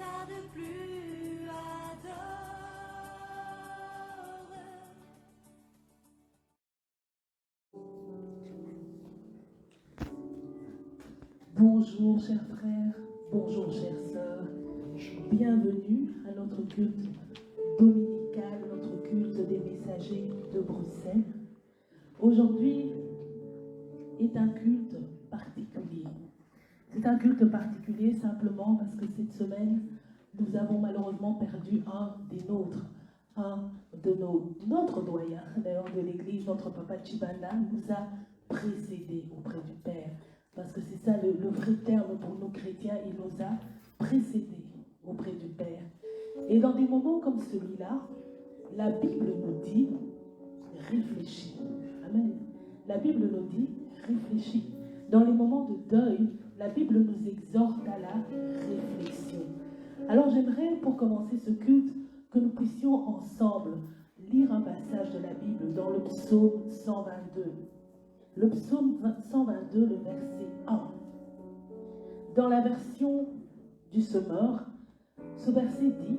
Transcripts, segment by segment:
tard de plus adore. Bonjour chers frères, bonjour chères sœurs, bienvenue à notre culte dominical, notre culte des messagers de Bruxelles. Aujourd'hui est un culte particulier. C'est un culte particulier simplement parce que cette semaine, nous avons malheureusement perdu un des nôtres, notre doyen, d'ailleurs de l'église, notre papa Chibanda, nous a précédés auprès du Père. Parce que c'est ça le vrai terme pour nous chrétiens, il nous a précédés auprès du Père. Et dans des moments comme celui-là, la Bible nous dit, réfléchis. Amen. La Bible nous dit, réfléchis. Dans les moments de deuil, la Bible nous exhorte à la réflexion. Alors j'aimerais, pour commencer ce culte, que nous puissions ensemble lire un passage de la Bible dans le psaume 122. Le psaume 122, le verset 1. Dans la version du Semeur, ce verset dit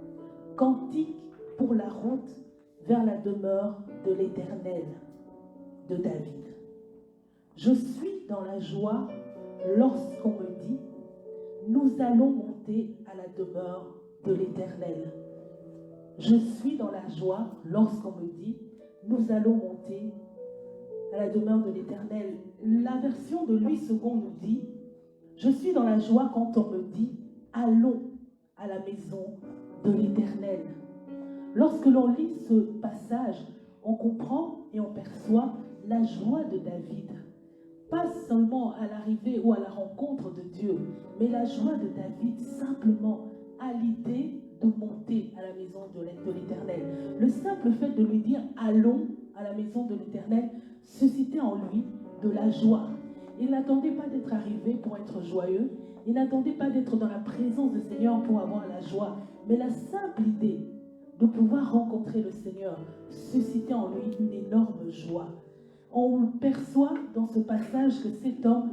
« Cantique pour la route vers la demeure de l'Éternel » de David. Je suis dans la joie lorsqu'on me dit « Nous allons monter à la demeure de l'Éternel ». Je suis dans la joie lorsqu'on me dit « Nous allons monter à la demeure de l'Éternel ». La version de Louis II nous dit « Je suis dans la joie quand on me dit « Allons à la maison de l'Éternel ». Lorsque l'on lit ce passage, on comprend et on perçoit la joie de David. Pas seulement à l'arrivée ou à la rencontre de Dieu, mais la joie de David simplement à l'idée de monter à la maison de l'Éternel. Le simple fait de lui dire « Allons à la maison de l'Éternel » suscitait en lui de la joie. Il n'attendait pas d'être arrivé pour être joyeux. Il n'attendait pas d'être dans la présence du Seigneur pour avoir la joie. Mais la simple idée de pouvoir rencontrer le Seigneur suscitait en lui une énorme joie. On perçoit dans ce passage que cet homme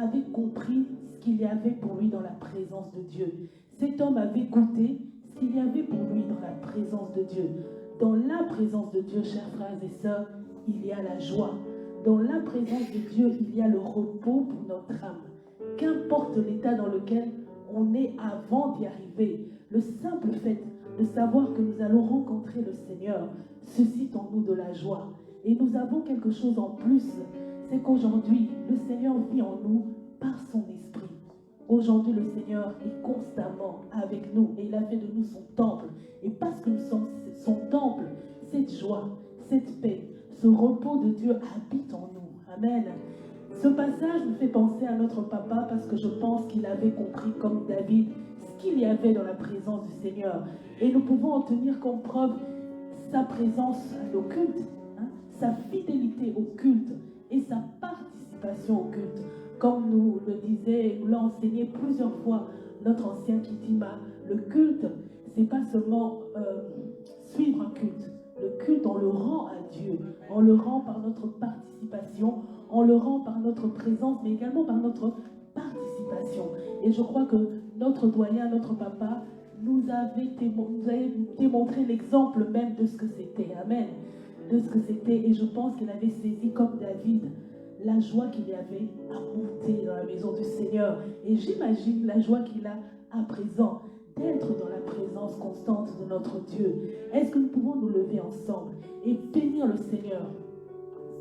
avait compris ce qu'il y avait pour lui dans la présence de Dieu. Cet homme avait goûté ce qu'il y avait pour lui dans la présence de Dieu. Dans la présence de Dieu, chers frères et sœurs, il y a la joie. Dans la présence de Dieu, il y a le repos pour notre âme. Qu'importe l'état dans lequel on est avant d'y arriver, le simple fait de savoir que nous allons rencontrer le Seigneur suscite en nous de la joie. Et nous avons quelque chose en plus, c'est qu'aujourd'hui, le Seigneur vit en nous par son esprit. Aujourd'hui, le Seigneur est constamment avec nous et il a fait de nous son temple. Et parce que nous sommes son temple, cette joie, cette paix, ce repos de Dieu habite en nous. Amen. Ce passage me fait penser à notre papa parce que je pense qu'il avait compris comme David ce qu'il y avait dans la présence du Seigneur. Et nous pouvons en tenir comme preuve sa présence à nos cultes, sa fidélité au culte et sa participation au culte. Comme nous le disait, nous l'a enseigné plusieurs fois notre ancien Kitima, le culte, c'est pas seulement suivre un culte. Le culte, on le rend à Dieu. On le rend par notre participation, on le rend par notre présence, mais également par notre participation. Et je crois que notre doyen, notre papa, nous avait démontré l'exemple même de ce que c'était. Amen. De ce que c'était. Et je pense qu'il avait saisi, comme David, la joie qu'il y avait à monter dans la maison du Seigneur. Et j'imagine la joie qu'il a à présent d'être dans la présence constante de notre Dieu. Est-ce que nous pouvons nous lever ensemble et bénir le Seigneur?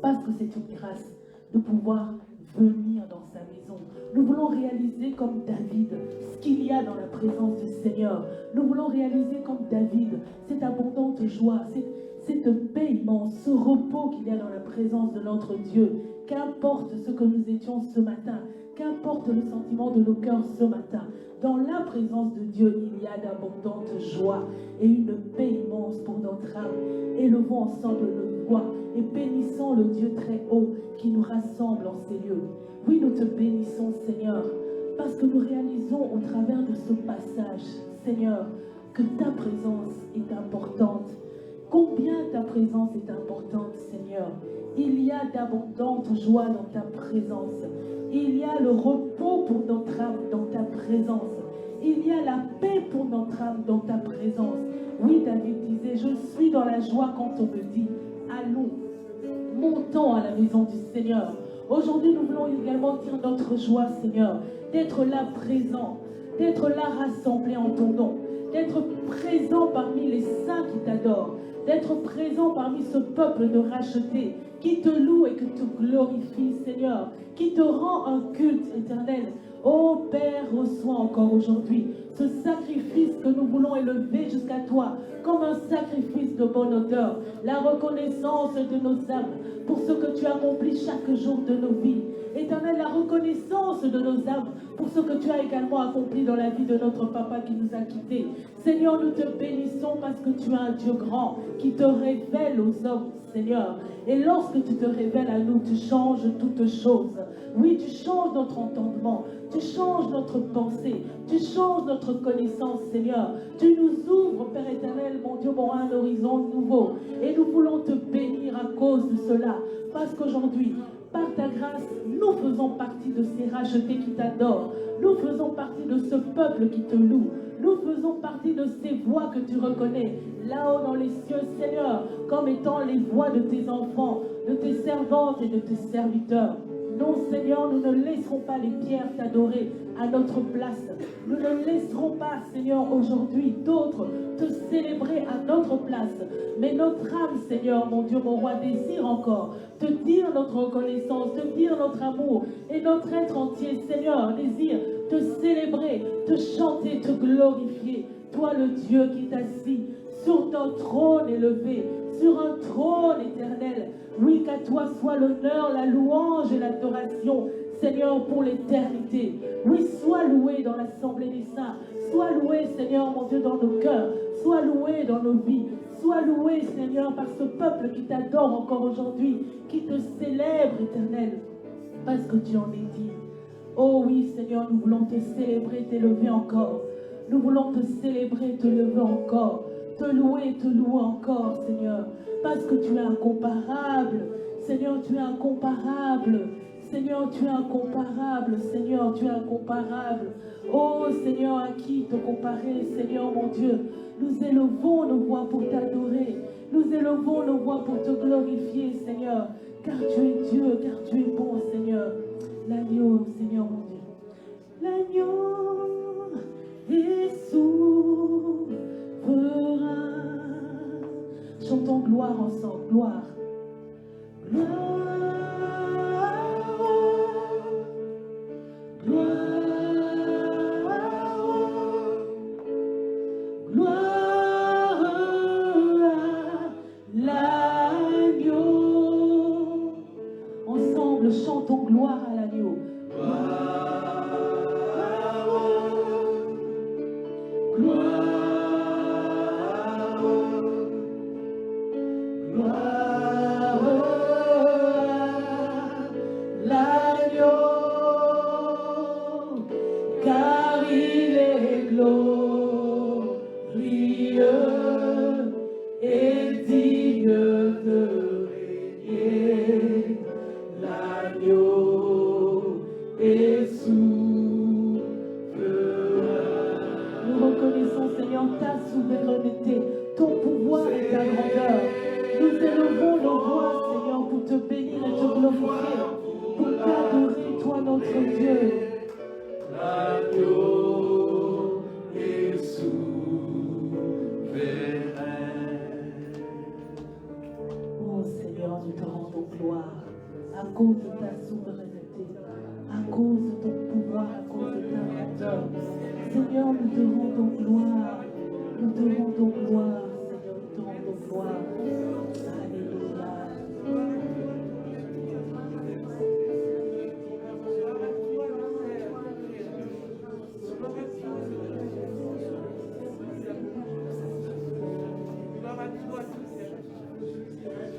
Parce que c'est une grâce de pouvoir venir dans sa maison. Nous voulons réaliser comme David ce qu'il y a dans la présence du Seigneur. Nous voulons réaliser comme David cette abondante joie, cette paix immense, ce repos qu'il y a dans la présence de notre Dieu. Qu'importe ce que nous étions ce matin, qu'importe le sentiment de nos cœurs ce matin, dans la présence de Dieu, il y a d'abondante joie et une paix immense pour notre âme. Élevons ensemble nos voix et bénissons le Dieu très haut qui nous rassemble en ces lieux. Oui, nous te bénissons, Seigneur, parce que nous réalisons au travers de ce passage, Seigneur, que ta présence est importante. Combien ta présence est importante, Seigneur. Il y a d'abondante joie dans ta présence. Il y a le repos pour notre âme dans ta présence. Il y a la paix pour notre âme dans ta présence. Oui, David disait, je suis dans la joie quand on me dit, allons, montons à la maison du Seigneur. Aujourd'hui, nous voulons également dire notre joie, Seigneur, d'être là présent, d'être là rassemblés en ton nom, d'être présent parmi les saints qui t'adorent, d'être présent parmi ce peuple de rachetés qui te loue et qui te glorifie, Seigneur, qui te rend un culte éternel. Ô Père, reçois encore aujourd'hui ce sacrifice que nous voulons élever jusqu'à toi, comme un sacrifice de bonne odeur, la reconnaissance de nos âmes pour ce que tu accomplis chaque jour de nos vies. Éternel, la reconnaissance de nos âmes pour ce que tu as également accompli dans la vie de notre papa qui nous a quittés. Seigneur, nous te bénissons parce que tu es un Dieu grand qui te révèle aux hommes, Seigneur. Et lorsque tu te révèles à nous, tu changes toutes choses. Oui, tu changes notre entendement, tu changes notre pensée, tu changes notre connaissance, Seigneur. Tu nous ouvres, Père éternel, mon Dieu, pour un horizon nouveau. Et nous voulons te bénir à cause de cela. Parce qu'aujourd'hui, par ta grâce, nous faisons partie de ces rachetés qui t'adorent. Nous faisons partie de ce peuple qui te loue. Nous faisons partie de ces voix que tu reconnais là-haut dans les cieux, Seigneur, comme étant les voix de tes enfants, de tes servantes et de tes serviteurs. Non, Seigneur, nous ne laisserons pas les pierres t'adorer à notre place. Nous ne laisserons pas, Seigneur, aujourd'hui d'autres te célébrer à notre place. Mais notre âme, Seigneur, mon Dieu, mon roi, désire encore te dire notre reconnaissance, te dire notre amour et notre être entier, Seigneur, désire te célébrer, te chanter, te glorifier. Toi, le Dieu qui est assis sur ton trône élevé, sur un trône éternel. Oui, qu'à toi soit l'honneur, la louange et l'adoration, Seigneur, pour l'éternité. Oui, sois loué dans l'assemblée des saints. Sois loué, Seigneur, mon Dieu, dans nos cœurs. Sois loué dans nos vies. Sois loué, Seigneur, par ce peuple qui t'adore encore aujourd'hui, qui te célèbre, éternel, parce que tu en es digne. Oh oui, Seigneur, nous voulons te célébrer, t'élever encore. Nous voulons te célébrer, te lever encore. Te louer encore, Seigneur, parce que tu es incomparable. Seigneur, tu es incomparable. Seigneur, tu es incomparable. Seigneur, tu es incomparable. Oh, Seigneur, à qui te comparer, Seigneur, mon Dieu? Nous élevons nos voix pour t'adorer. Nous élevons nos voix pour te glorifier, Seigneur, car tu es Dieu, car tu es bon, Seigneur. L'agneau, Seigneur, mon Dieu. L'agneau est souverain. Chantons gloire ensemble, gloire. Gloire, gloire, gloire à l'agneau. Ensemble, chantons gloire à l'agneau.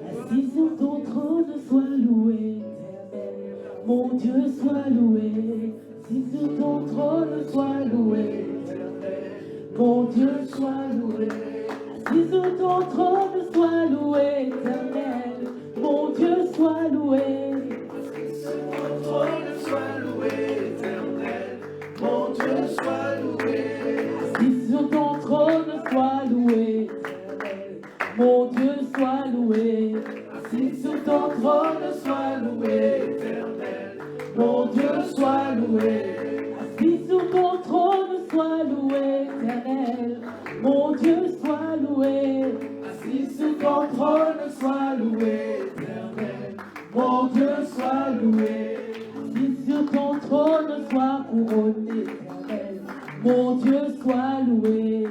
Assis sur ton trône, sois loué, éternel. Mon Dieu, sois loué. Assis sur ton trône, sois loué, éternel. Mon Dieu, sois loué. Assis sur ton trône, sois loué, éternel. Mon Dieu, sois loué. Assis sur ton trône, sois loué, éternel. Mon Dieu, sois loué. Mon Dieu soit loué. Si sur ton trône soit couronné éternel. Mon Dieu soit loué.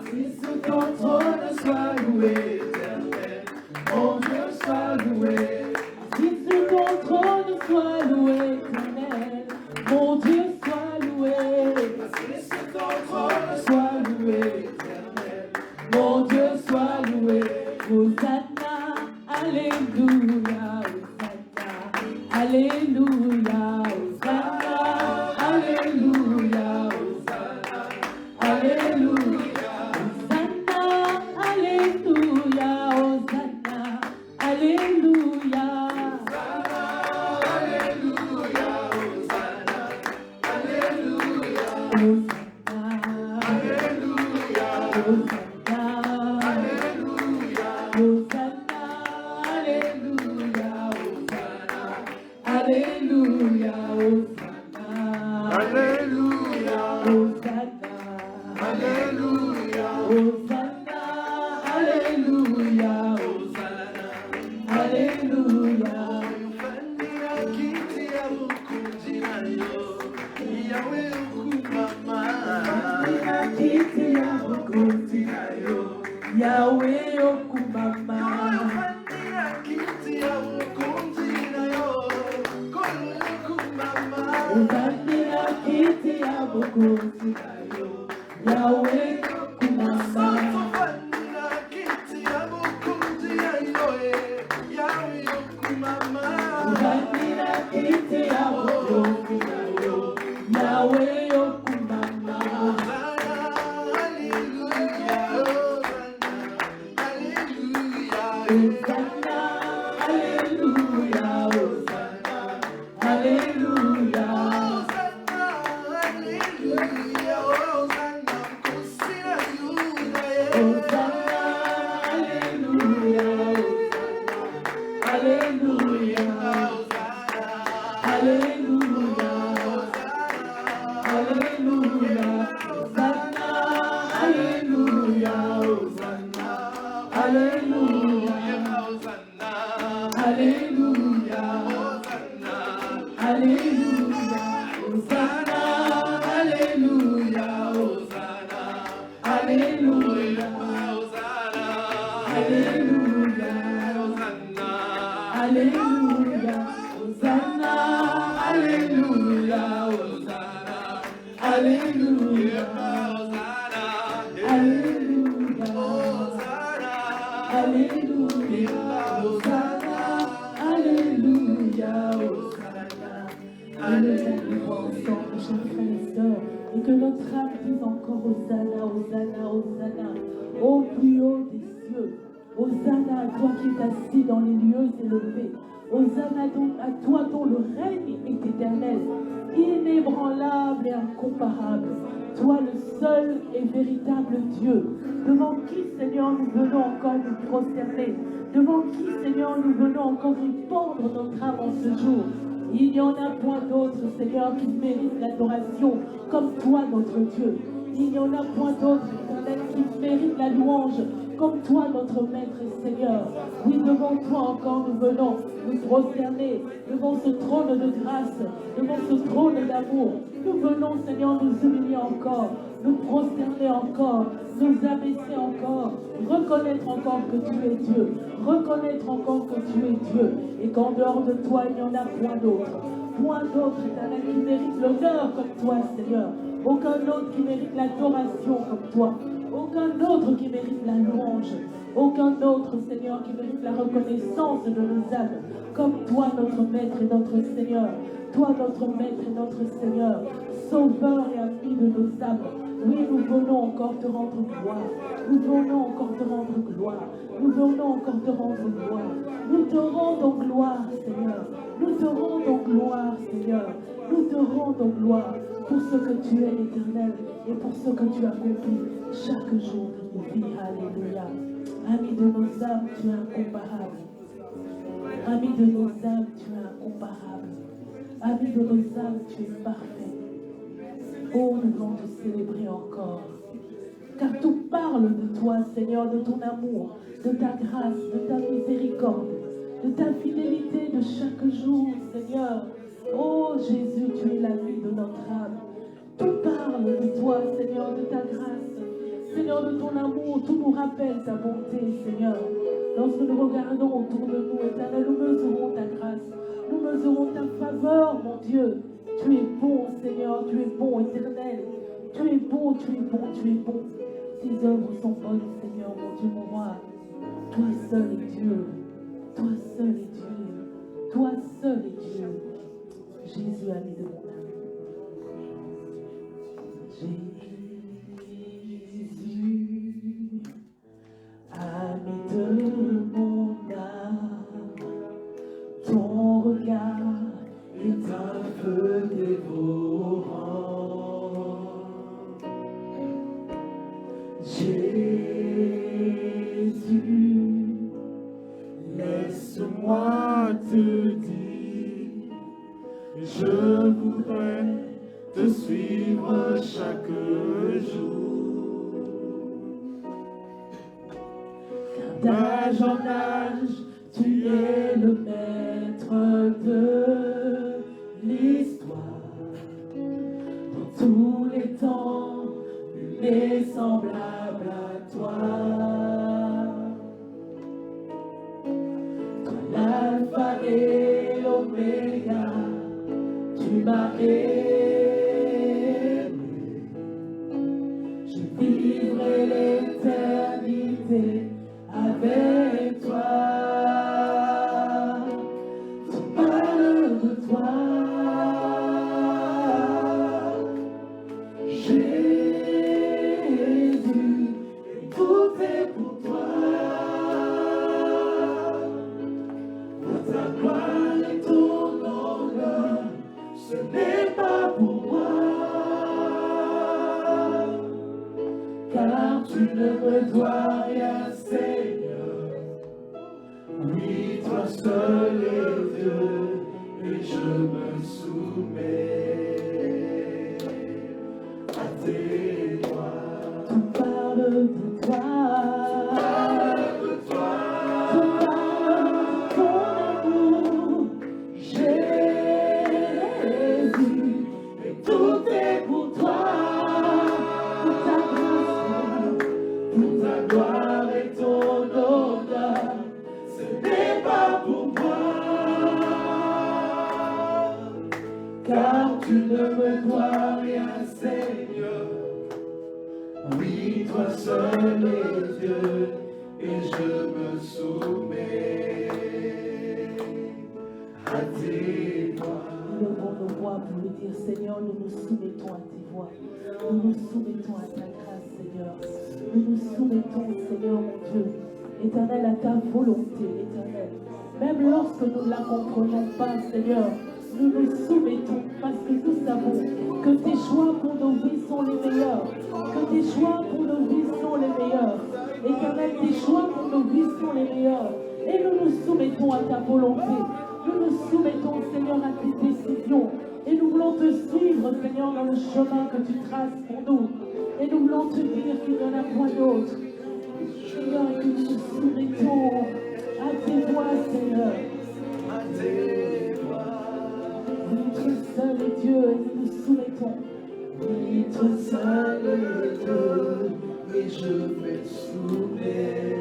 Si sur ton trône soit loué éternel. Mon Dieu soit loué. Si sur ton trône soit loué éternel. Mon Dieu soit loué. Si sur ton trône soit loué éternel. Mon Dieu soit loué. Hosanna, alléluia, Hosanna, alléluia, Hosanna, alléluia, Hosanna, alléluia, Hosanna, alléluia, Hosanna, alléluia, alléluia, Hosanna, alléluia, Hosanna. Yahweh okumama Uzandira kiti ya bukuti Yahweh okumama Uzandira kiti ya bukuti Yahweh okumama Et que notre âme dise encore Hosanna, Hosanna, Hosanna, au plus haut des cieux. Hosanna à toi qui es assis dans les lieux élevés. Hosanna à toi dont le règne est éternel, inébranlable et incomparable. Toi le seul et véritable Dieu, devant qui, Seigneur, nous venons encore nous prosterner, devant qui, Seigneur, nous venons encore répandre notre âme en ce jour. Il n'y en a point d'autre, Seigneur, qui mérite l'adoration comme toi, notre Dieu. Il n'y en a point d'autre, Éternel, qui mérite la louange comme toi, notre Maître et Seigneur. Oui, devant toi encore, nous venons nous prosterner devant ce trône de grâce, devant ce trône d'amour. Nous venons, Seigneur, nous humilier encore, nous prosterner encore, nous abaisser encore, reconnaître encore que tu es Dieu, reconnaître encore que tu es Dieu, et qu'en dehors de toi, il n'y en a point d'autre. Point d'autre, Éternel, qui mérite l'honneur comme toi, Seigneur. Aucun autre qui mérite l'adoration comme toi. Aucun autre qui mérite la louange. Aucun autre, Seigneur, qui mérite la reconnaissance de nos âmes. Comme toi, notre Maître et notre Seigneur. Toi, notre Maître et notre Seigneur. Sauveur et ami de nos âmes. Oui, nous venons encore te rendre gloire. Nous venons encore te rendre gloire. Nous venons encore te rendre gloire. Nous te rendons gloire, Seigneur. Nous te rendons gloire, Seigneur. Nous te rendons gloire pour ce que tu es, l'Éternel, et pour ce que tu accomplis chaque jour de nos vies. Alléluia. Ami de nos âmes, tu es incomparable. Ami de nos âmes, tu es incomparable. Ami de nos âmes, tu es parfait. Oh, nous voulons te célébrer encore. Car tout parle de toi, Seigneur, de ton amour, de ta grâce, de ta miséricorde. de ta fidélité de chaque jour, Seigneur. Oh Jésus, tu es la vie de notre âme. Tout parle de toi, Seigneur, de ta grâce. Seigneur, de ton amour, tout nous rappelle ta bonté, Seigneur. Lorsque nous regardons autour de nous, Éternel, nous mesurons ta grâce. Nous mesurons ta faveur, mon Dieu. Tu es bon, Seigneur, tu es bon, Éternel. Tu es bon, tu es bon, tu es bon. Tes œuvres sont bonnes, Seigneur, mon Dieu, mon roi. Toi seul est Dieu. Toi seul est Dieu. Toi seul est Dieu. Jésus, ami de mon âme. Jésus, ami de mon âme, ton regard est un feu dévorant. Jésus, laisse-moi te dire, je voudrais te suivre chaque jour. D'âge en âge, tu es le maître de l'histoire. Dans tous les temps, nul n'est semblable à toi. Toi l'alpha et l'oméga, tu m'as aimé. Je vivrai l'éternité avec toi. Tu parles de toi, Jésus, et tout est pour toi. Pour ta gloire et ton honneur, ce n'est pas pour moi, car tu ne me dois rien, Seigneur. Oui, toi seul est Dieu, et je me soumets à tes lois. Tu parles de toi, tu parles de ton amour, Jésus, et tout est pour toi. Pour ta grâce, pour ta gloire et ton honneur, ce n'est pas pour moi, car tu ne me dois rien, Seigneur. Oui, toi seul est Dieu, et je me soumets à tes voix. Nous levons nos voix pour lui dire, Seigneur, nous nous soumettons à tes voix. Nous nous soumettons à ta grâce, Seigneur. Nous nous soumettons, Seigneur, mon Dieu, Éternel, à ta volonté, Éternel. Même lorsque nous ne la comprenons pas, Seigneur, nous nous soumettons parce que nous savons que tes choix pour nos vies sont les meilleurs. Que tes choix pour nos vies sont les meilleurs. Éternel, tes choix pour nos vies sont les meilleurs. Et nous nous soumettons à ta volonté. Nous nous soumettons, Seigneur, à tes décisions. Et nous voulons te suivre, Seigneur, dans le chemin que tu traces pour nous. Et nous voulons te dire qu'il n'y en a point d'autre. Seigneur, et que nous nous soumettons à tes voies, Seigneur. À tes voies. Oui, toi seul est Dieu, et nous nous soumettons. Oui, toi seul est Dieu, et je me soumets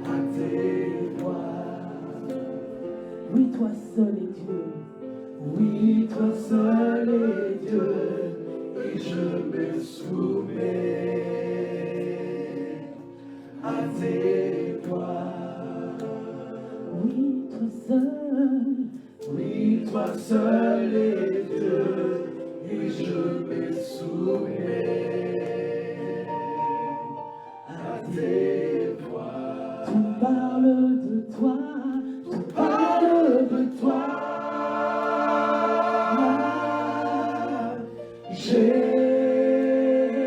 à tes voies. Oui, toi seul est Dieu. Oui, toi seul est Dieu, et je me soumets à tes voies. Oui, toi seul est Dieu, et je me soumets à tes voies. Tu parles de toi, tu parles de toi.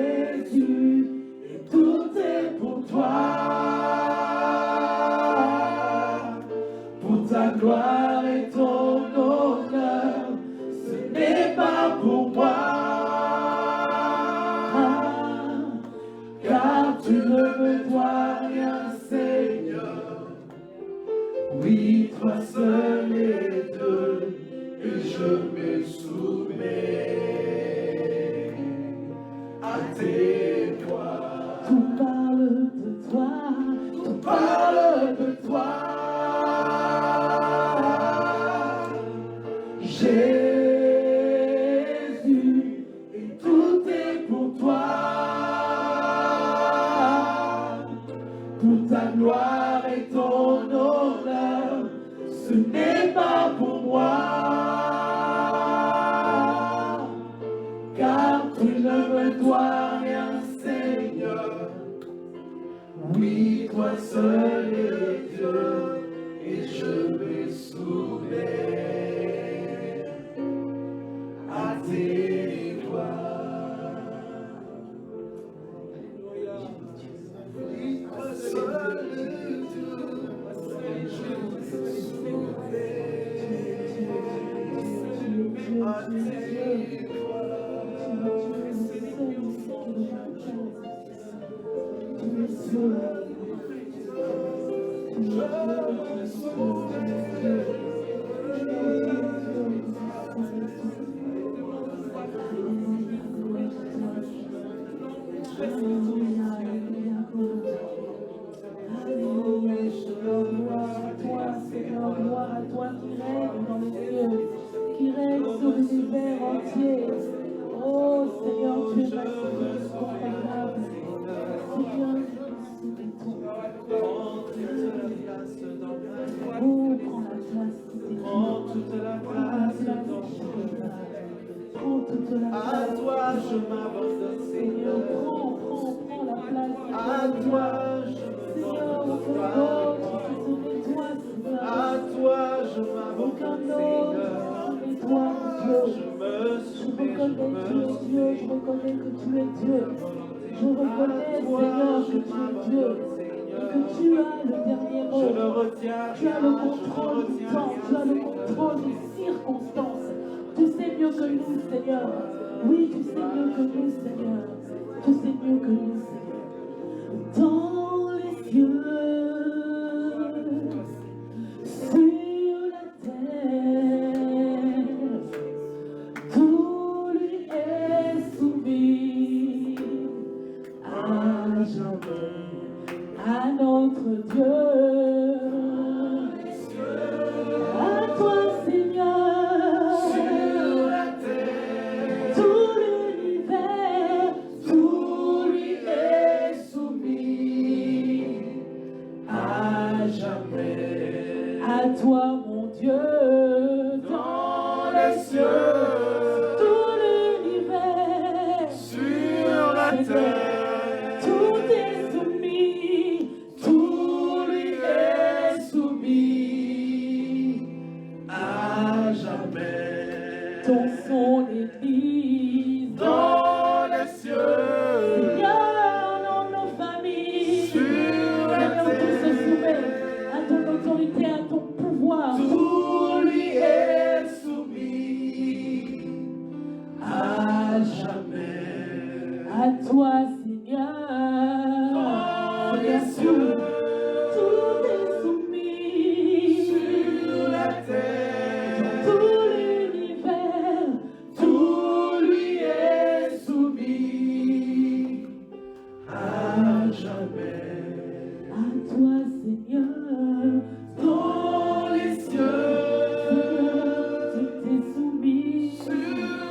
Jésus, et tout est pour toi. Pour ta gloire et ton honneur, ce n'est pas pour moi, car tu ne me dois rien, Seigneur. toi seul est Dieu, et je me soumets à tes doigts. Tout parle de toi, Tout parle de toi. Jésus, et tout est pour toi. Toute ta gloire et ton honneur, ce n'est pas pour moi. Car tu ne me dois rien, Seigneur. Oui, toi seul est Dieu, et je me soumets à tes doigts. Oui, toi seul est Dieu, et je me soumets à tes gloire à toi qui règne dans les cieux, qui règne sur l'univers entier. Oh Seigneur, tu es magnifique, incroyable. Seigneur, oh, prends la place, Prends toute la place dans mon cœur. prends toute la À place. toi je m'abandonne, Seigneur, Seigneur. prends la place. À toi je me Seigneur, donne. aucun autre que ce n'est toi, Seigneur. À toi je Aucun m'abandonne, autre Seigneur. que ce n'est toi, mon Dieu. Je me Je soumets, reconnais que tu es Dieu, je reconnais que tu es Dieu. Je reconnais, Seigneur, que tu es Dieu. Et que tu as le dernier je mot. ne retiens Tu as le contrôle du temps, tu as le contrôle des circonstances. Tu sais mieux que nous, Seigneur. Oui, tu sais mieux que nous, Seigneur. Tu sais mieux que nous, Seigneur. Dans les cieux, sur la terre, tout lui est soumis à jamais, à notre Dieu. À toi, Seigneur, sur la terre. tout l'univers, tout lui est soumis à Jamais À toi, mon Dieu, dans les cieux, tout l'univers, sur la terre, tout est soumis, tout lui est soumis à jamais. ton son l'Église, Dans les cieux, Seigneur, dans nos familles, sur la Seigneur, tout se terre, soumet à ton autorité, à ton pouvoir. tout lui est soumis à jamais. À toi, Seigneur, Dans les cieux, tout est soumis, sur la terre, tout l'univers, tout lui est soumis à jamais. à toi, Seigneur, Dans les cieux, tout est soumis, sur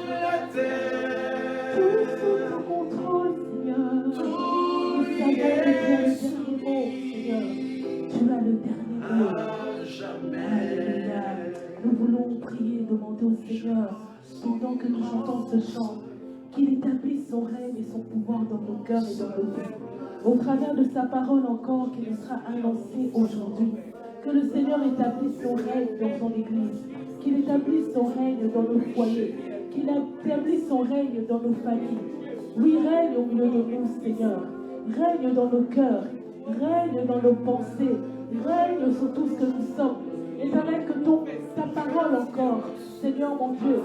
la terre, tout sous ton contrôle, Seigneur. tout Nous lui savons que tu as est le dernier mot, Seigneur. Tu as le dernier mot. à jamais. Alléluia. Nous voulons prier, demander au Seigneur, pendant que nous chantons ce chant, qu'il établisse son règne et son pouvoir dans nos cœurs et dans nos vies. Au travers de sa parole encore qui nous sera annoncée aujourd'hui, que le Seigneur établisse son règne dans son Église, qu'il établisse son règne dans nos foyers, qu'il établisse son règne dans nos familles. Oui, règne au milieu de nous, Seigneur. Règne dans nos cœurs, règne dans nos pensées, règne sur tout ce que nous sommes. Éternel, que ta parole encore, Seigneur mon Dieu,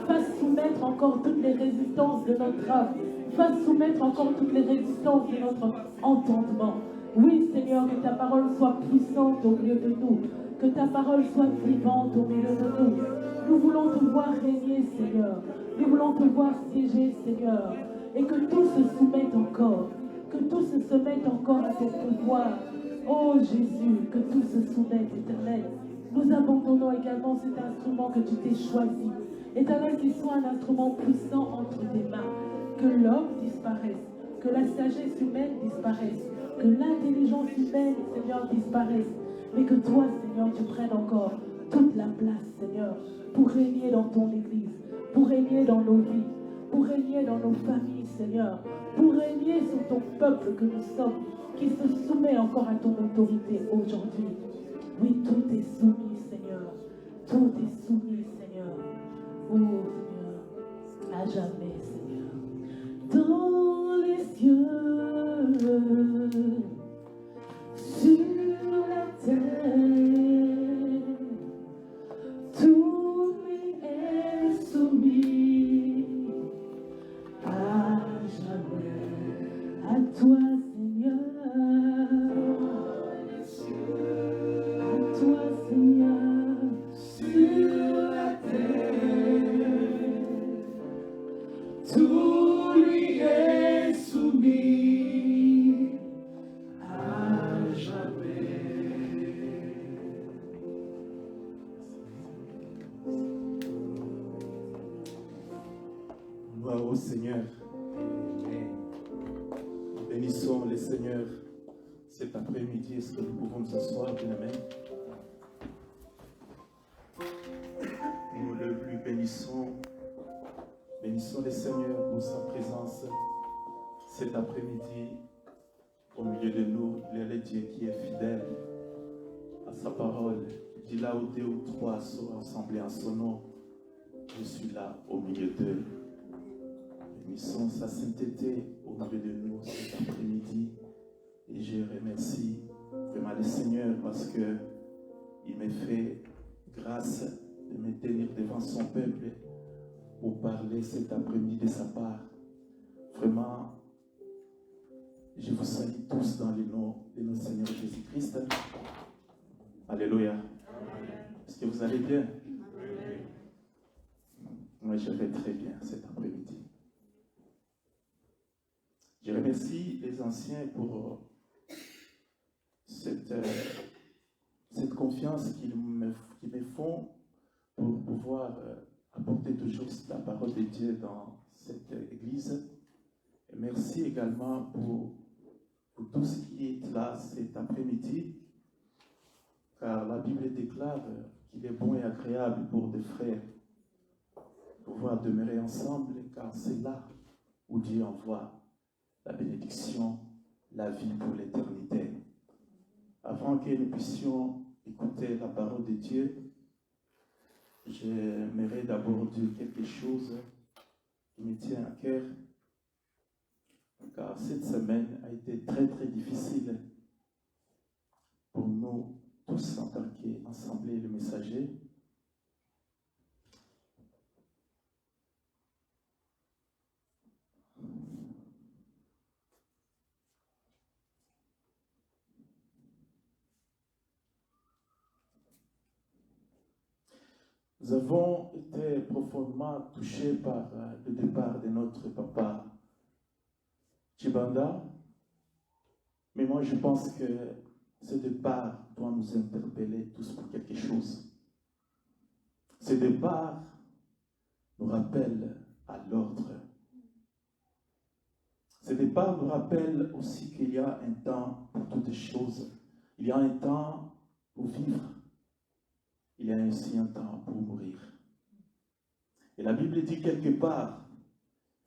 fasse soumettre encore toutes les résistances de notre âme, fasse soumettre encore toutes les résistances de notre entendement. Oui, Seigneur, que ta parole soit puissante au milieu de nous, Que ta parole soit vivante au milieu de nous. Nous voulons te voir régner, Seigneur. Nous voulons te voir siéger, Seigneur. Et que tout se soumette encore. Que tout se soumette encore à ton pouvoir. Oh Jésus, que tout se soumette, Éternel. Nous abandonnons également cet instrument que tu t'es choisi. Éternel, qu'il soit un instrument puissant entre tes mains. Que l'homme disparaisse. Que la sagesse humaine disparaisse. Que l'intelligence humaine, Seigneur, disparaisse. Mais que toi, Seigneur, tu prennes encore toute la place, Seigneur, pour régner dans ton Église, pour régner dans nos vies, pour régner dans nos familles, Seigneur, pour régner sur ton peuple que nous sommes, qui se soumet encore à ton autorité aujourd'hui. Oui, tout est soumis, Seigneur. Tout est soumis, Seigneur. Oh, Seigneur, à jamais, Seigneur. Dans les cieux, sur la terre, tout lui est soumis à jamais. À toi, Seigneur. À toi, Seigneur. Sur la terre, tout lui est soumis à jamais. Gloire au Seigneur. Bénissons le Seigneur cet après-midi. Est-ce que nous pouvons nous asseoir, bien-aimés? Nous le lui bénissons. Bénissons le Seigneur pour sa présence cet après-midi au milieu de nous. Il est le Dieu qui est fidèle à sa parole. Il dit là où deux ou trois sont rassemblés en son nom, je suis là au milieu d'eux. Bénissons sa sainteté au milieu de nous cet après-midi. Et je remercie vraiment le Seigneur parce que il me fait grâce de me tenir devant son peuple pour parler cet après-midi de sa part. Vraiment, je vous salue tous dans le nom de notre Seigneur Jésus-Christ. Alléluia. Est-ce que vous allez bien? Moi, je vais très bien cet après-midi. Je remercie les anciens pour cette confiance qu'ils me font pour pouvoir apporter toujours la parole de Dieu dans cette église. Et merci également pour tout ce qui est là cet après-midi, car la Bible déclare qu'il est bon et agréable pour des frères pouvoir demeurer ensemble, car c'est là où Dieu envoie la bénédiction, la vie pour l'éternité. Avant que nous puissions écouter la parole de Dieu, j'aimerais d'abord dire quelque chose qui me tient à cœur, car cette semaine a été très très difficile pour nous tous en tant qu'assemblée de messagers. Nous avons été profondément touchés par le départ de notre papa Chibanda, mais moi je pense que ce départ doit nous interpeller tous pour quelque chose. Ce départ nous rappelle à l'ordre. Ce départ nous rappelle aussi qu'il y a un temps pour toutes les choses. Il y a un temps pour vivre. Il y a aussi un temps pour mourir. Et la Bible dit quelque part,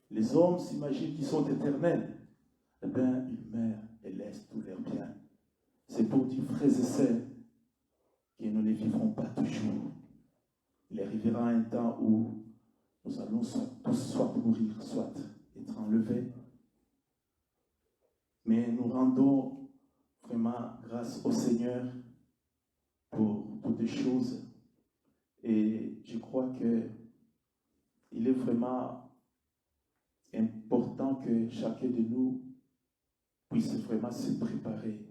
les hommes s'imaginent qu'ils sont éternels. Eh bien, ils meurent et laissent tous leurs biens. C'est pour dire, frères et sœurs, que nous ne vivrons pas toujours. Il arrivera un temps où nous allons tous soit mourir, soit être enlevés. Mais nous rendons vraiment grâce au Seigneur pour toutes les choses. Et je crois que il est vraiment important que chacun de nous puisse vraiment se préparer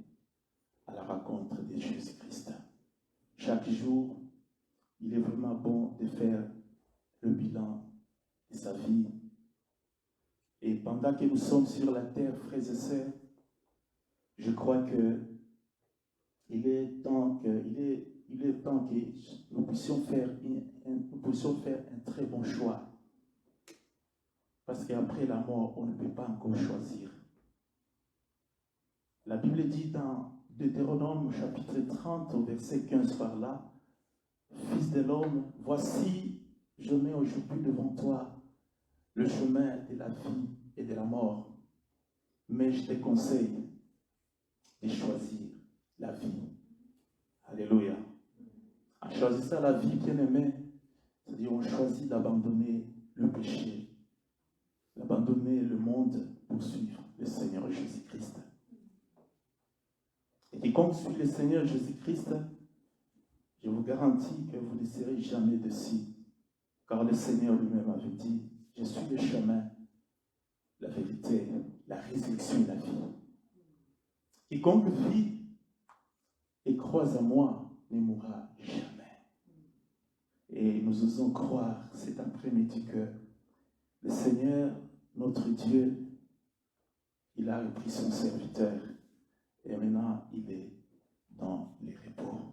à la rencontre de Jésus-Christ. chaque jour, il est vraiment bon de faire le bilan de sa vie. Et pendant que nous sommes sur la terre, frères et sœurs, je crois que il est temps que nous puissions faire un très bon choix. Parce qu'après la mort, on ne peut pas encore choisir. La Bible dit dans Deutéronome chapitre 30, au verset 15 par là, Fils de l'homme, voici, je mets aujourd'hui devant toi le chemin de la vie et de la mort. Mais je te conseille de choisir la vie. Alléluia. En choisissant la vie, bien-aimé, c'est-à-dire on choisit d'abandonner le péché, d'abandonner le monde pour suivre le Seigneur Jésus-Christ. Et quiconque suit le Seigneur Jésus-Christ, je vous garantis que vous ne serez jamais déçus. Car le Seigneur lui-même avait dit, je suis le chemin, la vérité, la résurrection et la vie. Quiconque vit et croit en moi ne mourra jamais. Et nous osons croire cet après-midi que le Seigneur, notre Dieu, il a repris son serviteur et maintenant il est dans les repos.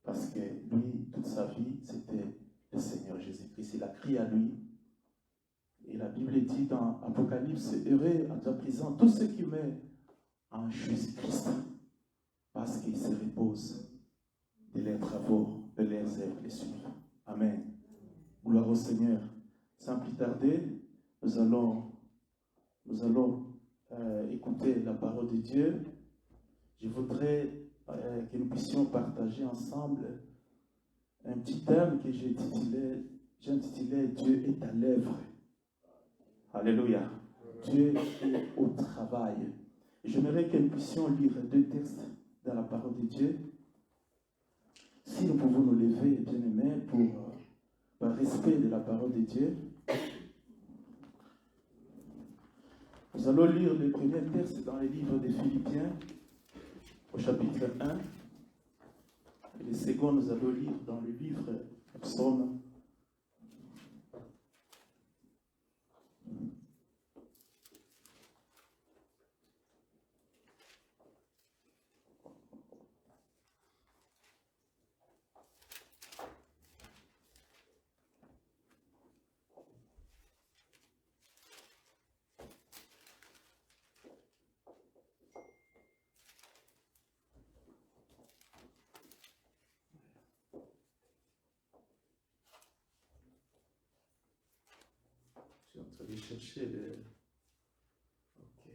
Parce que lui, toute sa vie, c'était le Seigneur Jésus-Christ. Il a crié à lui. Et la Bible dit dans Apocalypse, heureux à ta présence tous ceux qui meurent en Jésus-Christ, parce qu'ils se reposent de leurs travaux, de leurs œuvres les suivent. Amen. Gloire au Seigneur. Sans plus tarder, nous allons écouter la parole de Dieu. Je voudrais que nous puissions partager ensemble un petit thème que j'ai intitulé Dieu est à l'œuvre. Alléluia. Dieu est au travail. Et j'aimerais que nous puissions lire 2 textes dans la parole de Dieu. Si nous pouvons nous lever, bien-aimés, par respect de la parole de Dieu, nous allons lire le premier texte dans le livre des Philippiens, au chapitre 1. Et le second, nous allons lire dans le livre des Psaumes. Je suis en train de chercher le... Ok.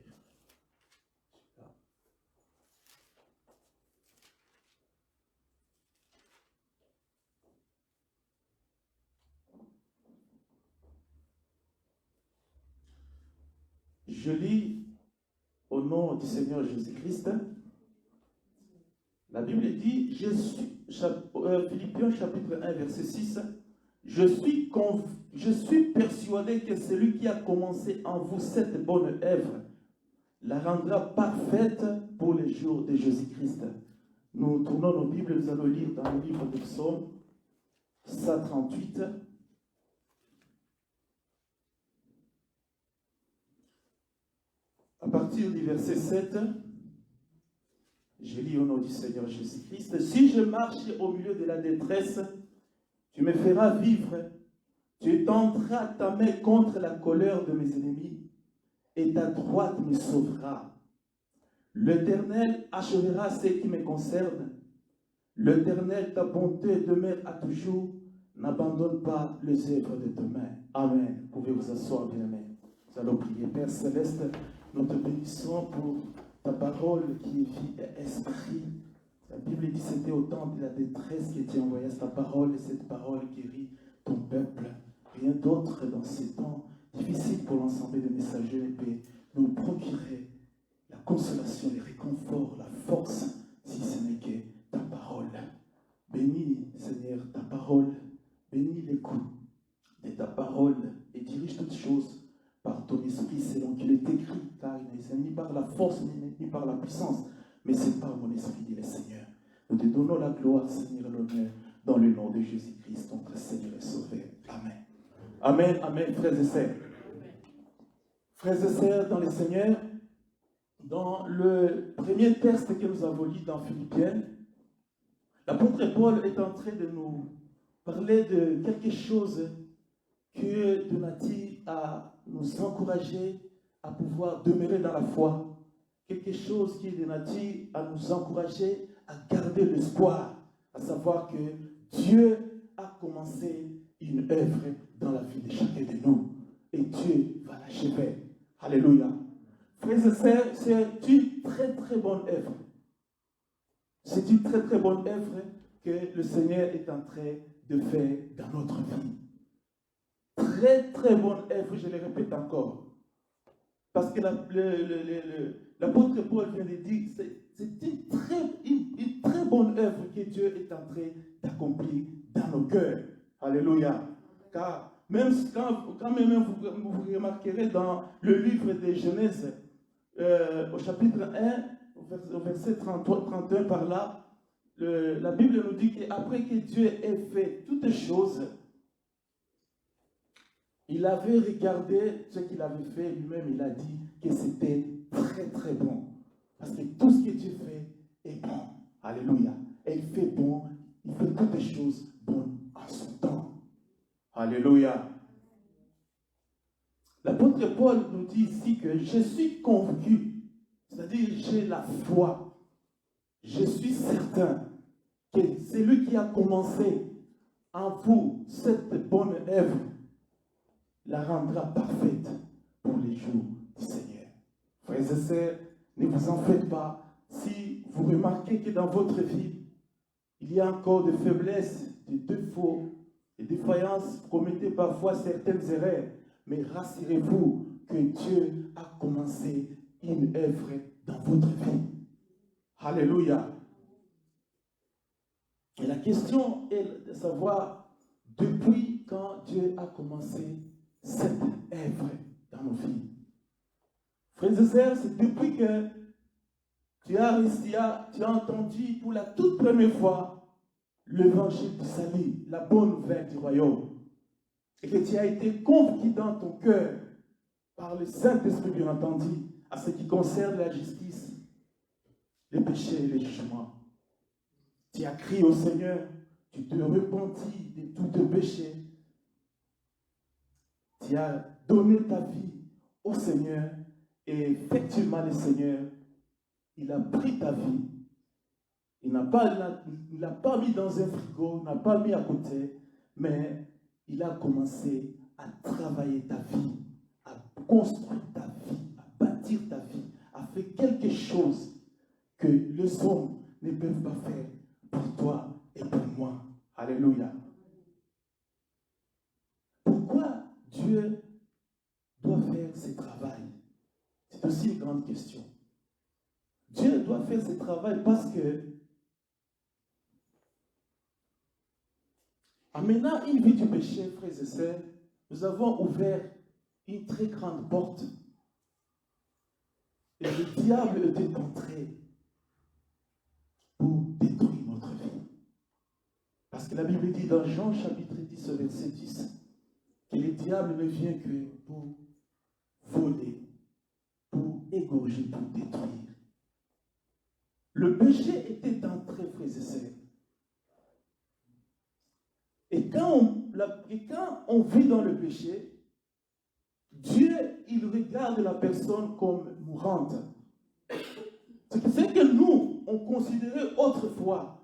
Super. Je lis au nom du Seigneur Jésus-Christ. La Bible dit, Philippiens chapitre 1, verset 6, je suis persuadé que celui qui a commencé en vous cette bonne œuvre la rendra parfaite pour les jours de Jésus-Christ. Nous tournons nos Bibles, nous allons lire dans le livre de Psaume 138. À partir du verset 7, je lis au nom du Seigneur Jésus-Christ. Si je marche au milieu de la détresse, tu me feras vivre, tu étendras ta main contre la colère de mes ennemis, et ta droite me sauvera. L'Éternel achèvera ce qui me concerne. L'Éternel, ta bonté demeure à toujours. N'abandonne pas les œuvres de tes mains. Amen. Vous pouvez vous asseoir, bien-aimés. Nous allons prier. Père Céleste, nous te bénissons pour ta parole qui est vie et esprit. La Bible dit que c'était au temps de la détresse que tu envoyais ta parole, et cette parole guérit ton peuple. Rien d'autre dans ces temps difficiles pour l'ensemble des messagers peut nous procurer la consolation, le réconfort, la force, si ce n'est que ta parole. Bénis, Seigneur, ta parole. Bénis l'écoute de ta parole et dirige toutes choses par ton esprit selon qu'il est écrit, car il n'est ni par la force ni par la puissance, mais c'est par mon esprit, dit le Seigneur. Nous te te donnons la gloire, Seigneur, et l'honneur, dans le nom de Jésus-Christ, notre Seigneur et Sauveur. Amen. Amen, amen, frères et sœurs. Frères et sœurs dans le Seigneur, dans le premier texte que nous avons lu dans Philippiens, l'apôtre Paul est en train de nous parler de quelque chose que de nature à nous encourager à pouvoir demeurer dans la foi. Quelque chose qui est de nature à nous encourager à garder l'espoir, à savoir que Dieu a commencé une œuvre dans la vie de chacun de nous. Et Dieu va l'achever. Alléluia. Frères et sœurs, c'est une très très bonne œuvre. C'est une très très bonne œuvre que le Seigneur est en train de faire dans notre vie. Très très bonne œuvre, je le répète encore. Parce que l'apôtre Paul vient de dire, c'est une très bonne œuvre que Dieu est en train d'accomplir dans nos cœurs. Alléluia. Car même quand même vous remarquerez dans le livre de Genèse, au chapitre 1, au verset 31 par là, la Bible nous dit qu'après que Dieu ait fait toutes choses, il avait regardé ce qu'il avait fait lui-même, il a dit que c'était très très bon. Parce que tout ce que Dieu fait est bon. Alléluia. Et il fait bon, il fait toutes les choses bonnes en son temps. Alléluia. L'apôtre Paul nous dit ici que je suis convaincu, c'est-à-dire j'ai la foi, je suis certain que c'est lui qui a commencé en vous cette bonne œuvre la rendra parfaite pour les jours du Seigneur. Frères et sœurs, ne vous en faites pas. Si vous remarquez que dans votre vie, il y a encore des faiblesses, des défauts, des défaillances, commettez parfois certaines erreurs, mais rassurez-vous que Dieu a commencé une œuvre dans votre vie. Alléluia. Et la question est de savoir depuis quand Dieu a commencé cette œuvre dans nos vies. Frères et sœurs, c'est depuis que tu as entendu pour la toute première fois l'évangile du salut, la bonne nouvelle du royaume, et que tu as été convaincu dans ton cœur par le Saint-Esprit, bien entendu, à ce qui concerne la justice, les péchés et les jugements. Tu as crié au Seigneur, tu te repentis de tous tes péchés. Tu as donné ta vie au Seigneur et effectivement le Seigneur, il a pris ta vie. Il ne l'a pas mis dans un frigo, il n'a pas mis à côté, mais il a commencé à travailler ta vie, à construire ta vie, à bâtir ta vie, à faire quelque chose que les hommes ne peuvent pas faire pour toi et pour moi. Alléluia. Pourquoi Dieu doit faire ce travail? C'est aussi une grande question. Dieu doit faire ce travail parce que en menant une vie du péché, frères et sœurs, nous avons ouvert une très grande porte. Et le diable était entré pour détruire notre vie. Parce que la Bible dit dans Jean chapitre 10, verset 10, que le diable ne vient que pour voler, pour égorger, pour détruire. Le péché était entré, frères et sœurs. Et quand on vit dans le péché, Dieu, il regarde la personne comme mourante. C'est que nous, on considérait autrefois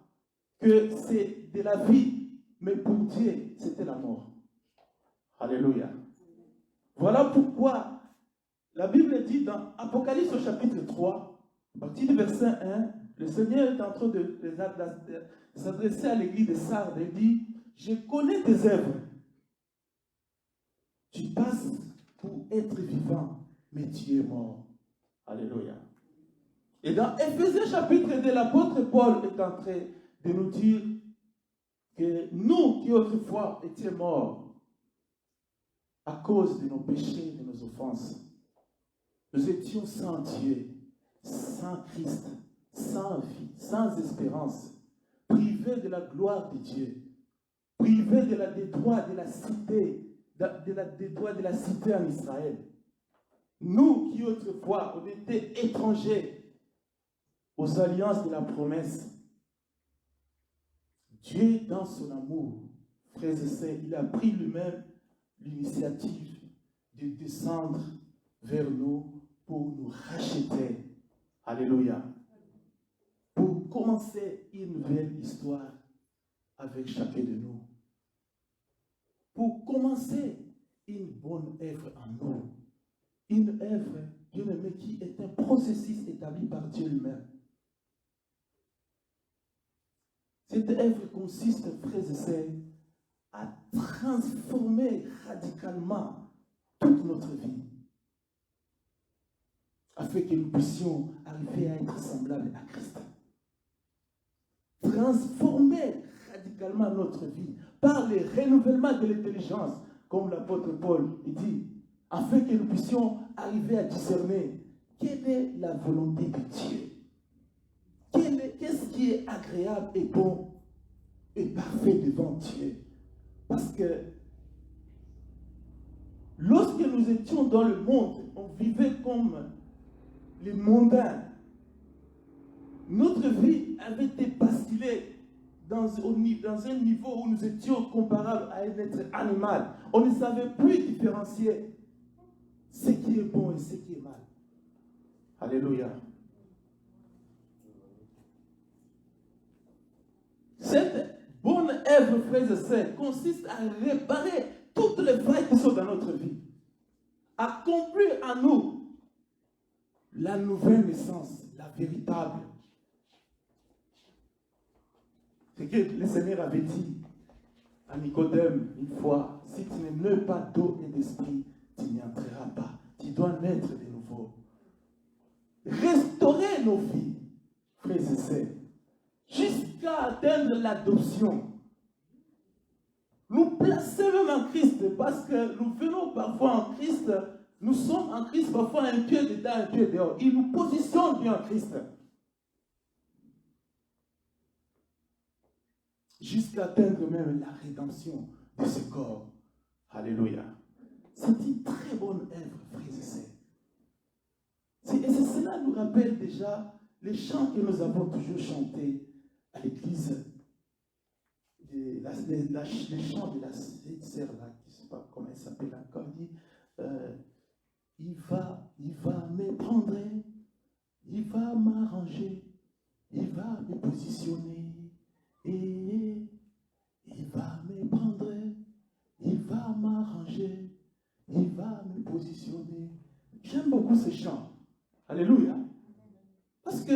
que c'est de la vie, mais pour Dieu, c'était la mort. Alléluia. Voilà pourquoi la Bible dit dans Apocalypse au chapitre 3, à partir du verset 1, le Seigneur est en train de s'adresser à l'église de Sardes et dit, je connais tes œuvres. Tu passes pour être vivant, mais tu es mort. Alléluia. Et dans Éphésiens chapitre 2, l'apôtre Paul est en train de nous dire que nous qui autrefois étions morts à cause de nos péchés, de nos offenses, nous étions sans Dieu, sans Christ, sans vie, sans espérance. privés de la gloire de Dieu, privés des droits de la cité, des droits de la cité en Israël. Nous qui autrefois, on était étrangers aux alliances de la promesse. Dieu, dans son amour, frères et sœurs, il a pris lui-même l'initiative de descendre vers nous pour nous racheter. Alléluia. Pour commencer une nouvelle histoire avec chacun de nous. Pour commencer une bonne œuvre en nous. Une œuvre, bien-aimé, qui est un processus établi par Dieu lui-même. Cette œuvre consiste, frères et sœurs, à transformer radicalement toute notre vie, afin que nous puissions arriver à être semblables à Christ. Transformer radicalement notre vie par le renouvellement de l'intelligence, comme l'apôtre Paul dit, afin que nous puissions arriver à discerner quelle est la volonté de Dieu. Qu'est-ce qui est agréable et bon et parfait devant Dieu. Parce que lorsque nous étions dans le monde, on vivait comme les mondains. Notre vie avait été basculée dans un niveau où nous étions comparables à un être animal. On ne savait plus différencier ce qui est bon et ce qui est mal. Alléluia. Cette bonne œuvre, frères et sœurs, consiste à réparer toutes les failles qui sont dans notre vie. Accomplir en nous la nouvelle naissance, la véritable. C'est que le Seigneur avait dit à Nicodème une fois, si tu ne nais pas d'eau et d'esprit, tu n'y entreras pas. Tu dois naître de nouveau. Restaurer nos vies, frères et sœurs, jusqu'à atteindre l'adoption. Nous placer même en Christ, parce que nous venons parfois en Christ, nous sommes en Christ parfois un pied dedans, un pied dehors. Il nous positionne bien en Christ. Jusqu'à atteindre même la rédemption de ce corps. Alléluia. C'est une très bonne œuvre, frères et sœurs. Et cela nous rappelle déjà les chants que nous avons toujours chantés à l'église. Les chants de la sœur là, je ne sais pas comment elle s'appelle encore, dit il va me prendre, il va m'arranger, il va me positionner, et il va me prendre, il va m'arranger, il va me positionner. J'aime beaucoup ce chant. Alléluia. Parce que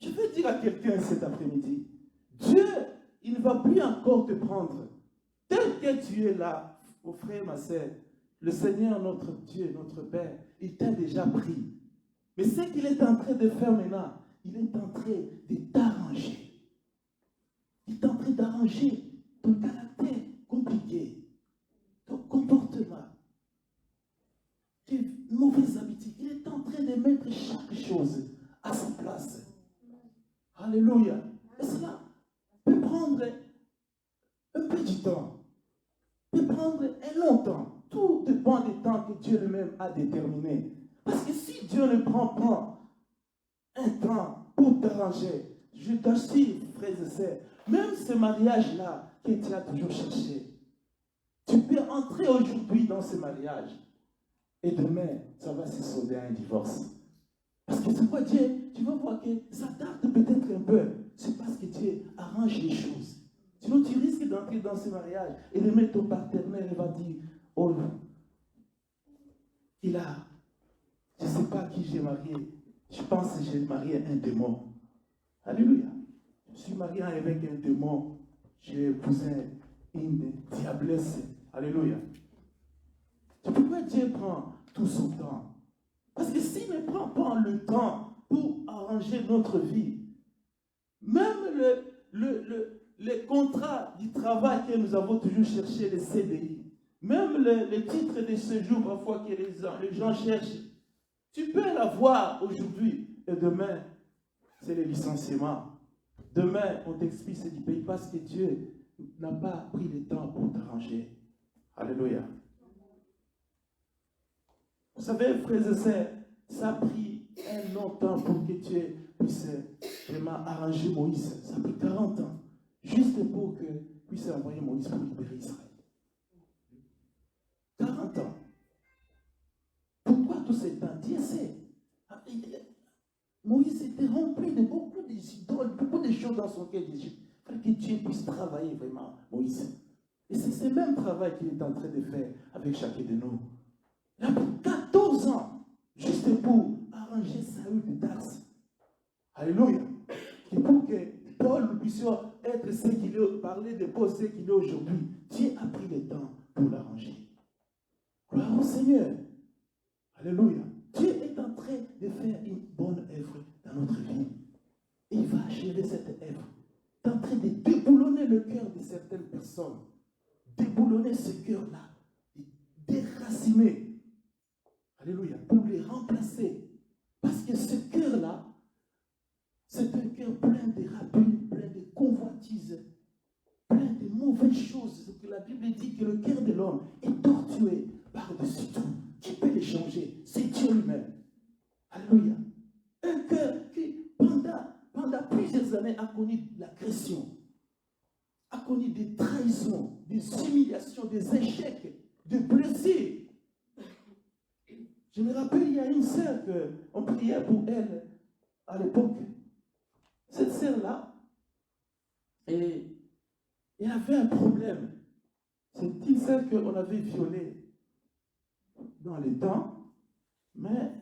je veux dire à quelqu'un cet après-midi, Dieu, il ne va plus encore te prendre. Tel que tu es là, mon frère, ma sœur, le Seigneur, notre Dieu, notre Père, il t'a déjà pris. Mais ce qu'il est en train de faire maintenant, il est en train de t'arranger. Il est en train d'arranger ton caractère compliqué, ton comportement, tes mauvaises habitudes. Il est en train de mettre chaque chose à sa place. Alléluia. Et cela peut prendre un peu du temps, peut prendre un long temps. Tout dépend du temps que Dieu lui-même a déterminé. Parce que si Dieu ne prend pas un temps pour t'arranger, je t'assure, frères et sœurs, même ce mariage-là que tu as toujours cherché, tu peux entrer aujourd'hui dans ce mariage et demain, ça va se solder à un divorce. Parce que c'est quoi Dieu? Tu vas voir que ça tarde peut-être un peu. C'est parce que Dieu arrange les choses. Sinon, tu risques d'entrer dans ce mariage et de mettre ton partenaire et va dire, oh, je ne sais pas qui j'ai marié. Je pense que j'ai marié un démon. Alléluia. Je suis marié avec un démon. J'ai épousé une diablesse. Alléluia. C'est pourquoi Dieu prend tout son temps. Parce que s'il ne prend pas le temps pour arranger notre vie, même les contrats du travail que nous avons toujours cherché, les CDI, même les titres de séjour parfois que les gens cherchent, tu peux l'avoir aujourd'hui et demain, c'est le licenciement. Demain, on t'explique ce du pays parce que Dieu n'a pas pris le temps pour t'arranger. Alléluia. Vous savez, frères et sœurs, ça a pris un long temps pour que Dieu puisse vraiment arranger Moïse. Ça a pris 40 ans. Juste pour que puisse envoyer Moïse pour libérer Israël. 40 ans. Pourquoi tout ce temps? Dieu sait. Moïse était rempli de beaucoup d'idoles, beaucoup de choses dans son cœur d'Égypte. Il fallait que Dieu puisse travailler vraiment, Moïse. Et c'est ce même travail qu'il est en train de faire avec chacun de nous. Il a pris 14 ans, juste pour arranger Saül de Tarse. Alléluia. Et pour que Paul puisse être ce qu'il est, parler de Paul ce qu'il est aujourd'hui, Dieu a pris le temps pour l'arranger. Gloire au Seigneur. Alléluia. Dieu est en train de faire une bonne œuvre dans notre vie. Et il va achever cette œuvre. Il est en train de déboulonner le cœur de certaines personnes. Déboulonner ce cœur-là. Déraciner. Alléluia. Pour les remplacer. Parce que ce cœur-là, c'est un cœur plein de rapines, plein de convoitises, plein de mauvaises choses. Ce que la Bible dit que le cœur de l'homme est tortué par-dessus tout. Qui peut les changer? C'est Dieu lui-même. Alléluia. Un cœur qui, pendant plusieurs années, a connu l'agression, a connu des trahisons, des humiliations, des échecs, des blessures. Je me rappelle, il y a une sœur qu'on priait pour elle à l'époque. Cette sœur-là, elle avait un problème. C'est une sœur qu'on avait violée dans les temps, mais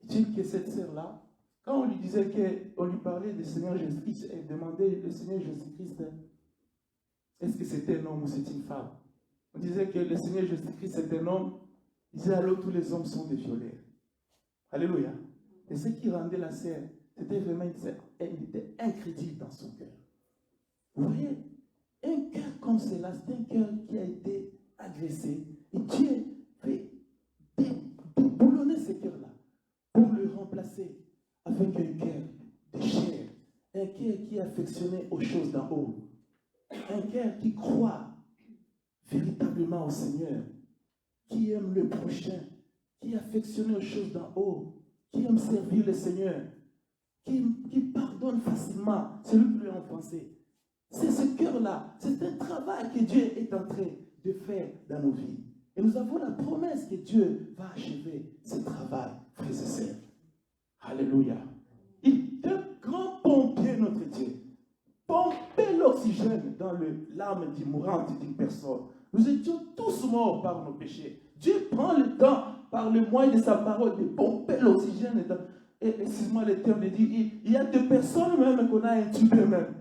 dit que cette sœur-là, quand on lui disait qu'on lui parlait du Seigneur Jésus-Christ, elle demandait le Seigneur Jésus-Christ, est-ce que c'était un homme ou c'était une femme? On disait que le Seigneur Jésus-Christ est un homme, il disait alors tous les hommes sont des violeurs. Alléluia. Et ce qui rendait la sœur, c'était vraiment elle était incrédible dans son cœur. Vous voyez, un cœur comme cela, c'est un cœur qui a été agressé. Et Dieu fait déboulonner ce cœur-là pour le remplacer avec un cœur de chair, un cœur qui est affectionné aux choses d'en haut, un cœur qui croit véritablement au Seigneur, qui aime le prochain, qui est affectionné aux choses d'en haut, qui aime servir le Seigneur, qui pardonne facilement celui qui lui a offensé. C'est ce cœur-là, c'est un travail que Dieu est en train de faire dans nos vies. Et nous avons la promesse que Dieu va achever ce travail, frères et sœurs. Alléluia. Il est un grand pompier, notre Dieu. Pomper l'oxygène dans l'âme mourante d'une personne. Nous étions tous morts par nos péchés. Dieu prend le temps, par le moyen de sa parole, de pomper l'oxygène. Et excuse-moi le terme, il y a des personnes même qu'on a intubées même.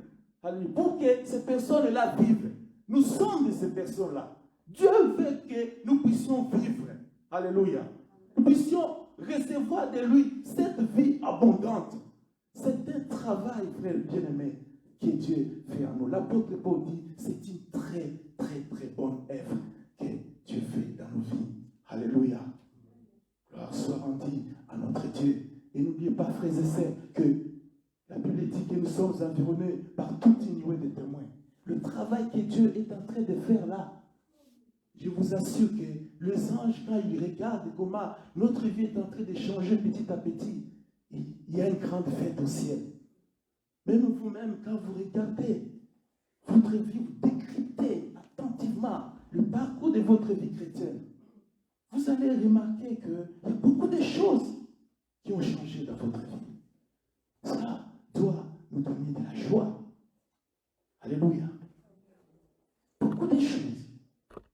Pour que ces personnes-là vivent. Nous sommes de ces personnes-là. Dieu veut que nous puissions vivre. Alléluia. Nous puissions recevoir de lui cette vie abondante. C'est un travail, frère bien-aimé, que Dieu fait en nous. L'apôtre Paul dit, c'est une très, très, très bonne œuvre que Dieu fait dans nos vies. Alléluia. Gloire soit rendue à notre Dieu. Et n'oubliez pas, frères et sœurs, que la Bible dit que nous sommes environnés par toute une nuée de témoins. Le travail que Dieu est en train de faire là, je vous assure que les anges, quand ils regardent comment notre vie est en train de changer petit à petit, il y a une grande fête au ciel. Même vous-même, quand vous regardez votre vie, vous décryptez attentivement le parcours de votre vie chrétienne, vous allez remarquer qu'il y a beaucoup de choses qui ont changé dans votre vie. Ça doit nous donner de la joie. Alléluia. Beaucoup de choses.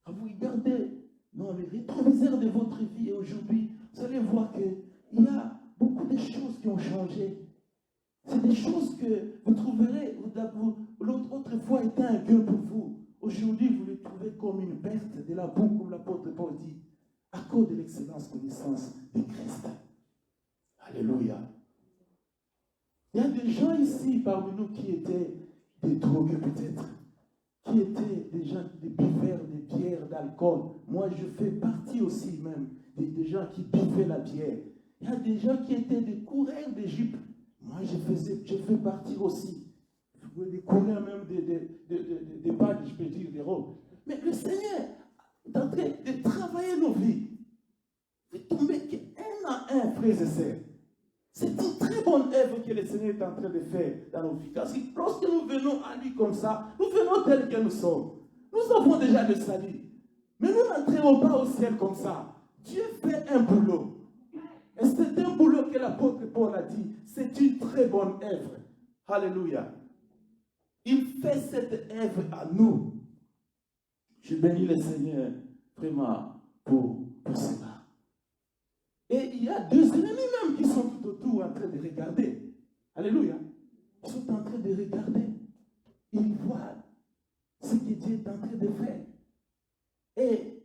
Quand vous regardez dans les rétroviseurs de votre vie aujourd'hui, vous allez voir qu'il y a beaucoup de choses qui ont changé. C'est des choses que vous trouverez, autrefois était un gain pour vous. Aujourd'hui, vous les trouvez comme une perte de la boue, comme l'apôtre Paul dit, à cause de l'excellente connaissance de Christ. Alléluia. Il y a des gens ici parmi nous qui étaient des drogués peut-être, qui étaient des gens, des buveurs, des bières, d'alcool. Moi, je fais partie aussi même des gens qui buvaient la bière. Il y a des gens qui étaient des coureurs d'Égypte. Moi, je fais partie aussi pouvez découvrir même des badges, je peux dire, des robes. Mais le Seigneur est en train de travailler nos vies. Vous tombez qu'un à un, frères et sœurs. C'est une très bonne œuvre que le Seigneur est en train de faire dans nos vies. Parce que lorsque nous venons à lui comme ça, nous venons tels que nous sommes. Nous avons déjà le salut. Mais nous n'entrerons pas au ciel comme ça. Dieu fait un boulot. Et c'est un boulot que l'apôtre Paul a dit. C'est une très bonne œuvre. Alléluia. Il fait cette œuvre à nous. Je bénis le Seigneur vraiment pour cela. Et il y a deux ennemis même qui sont tout autour en train de regarder. Alléluia. Ils sont en train de regarder. Ils voient ce que Dieu est en train de faire. Et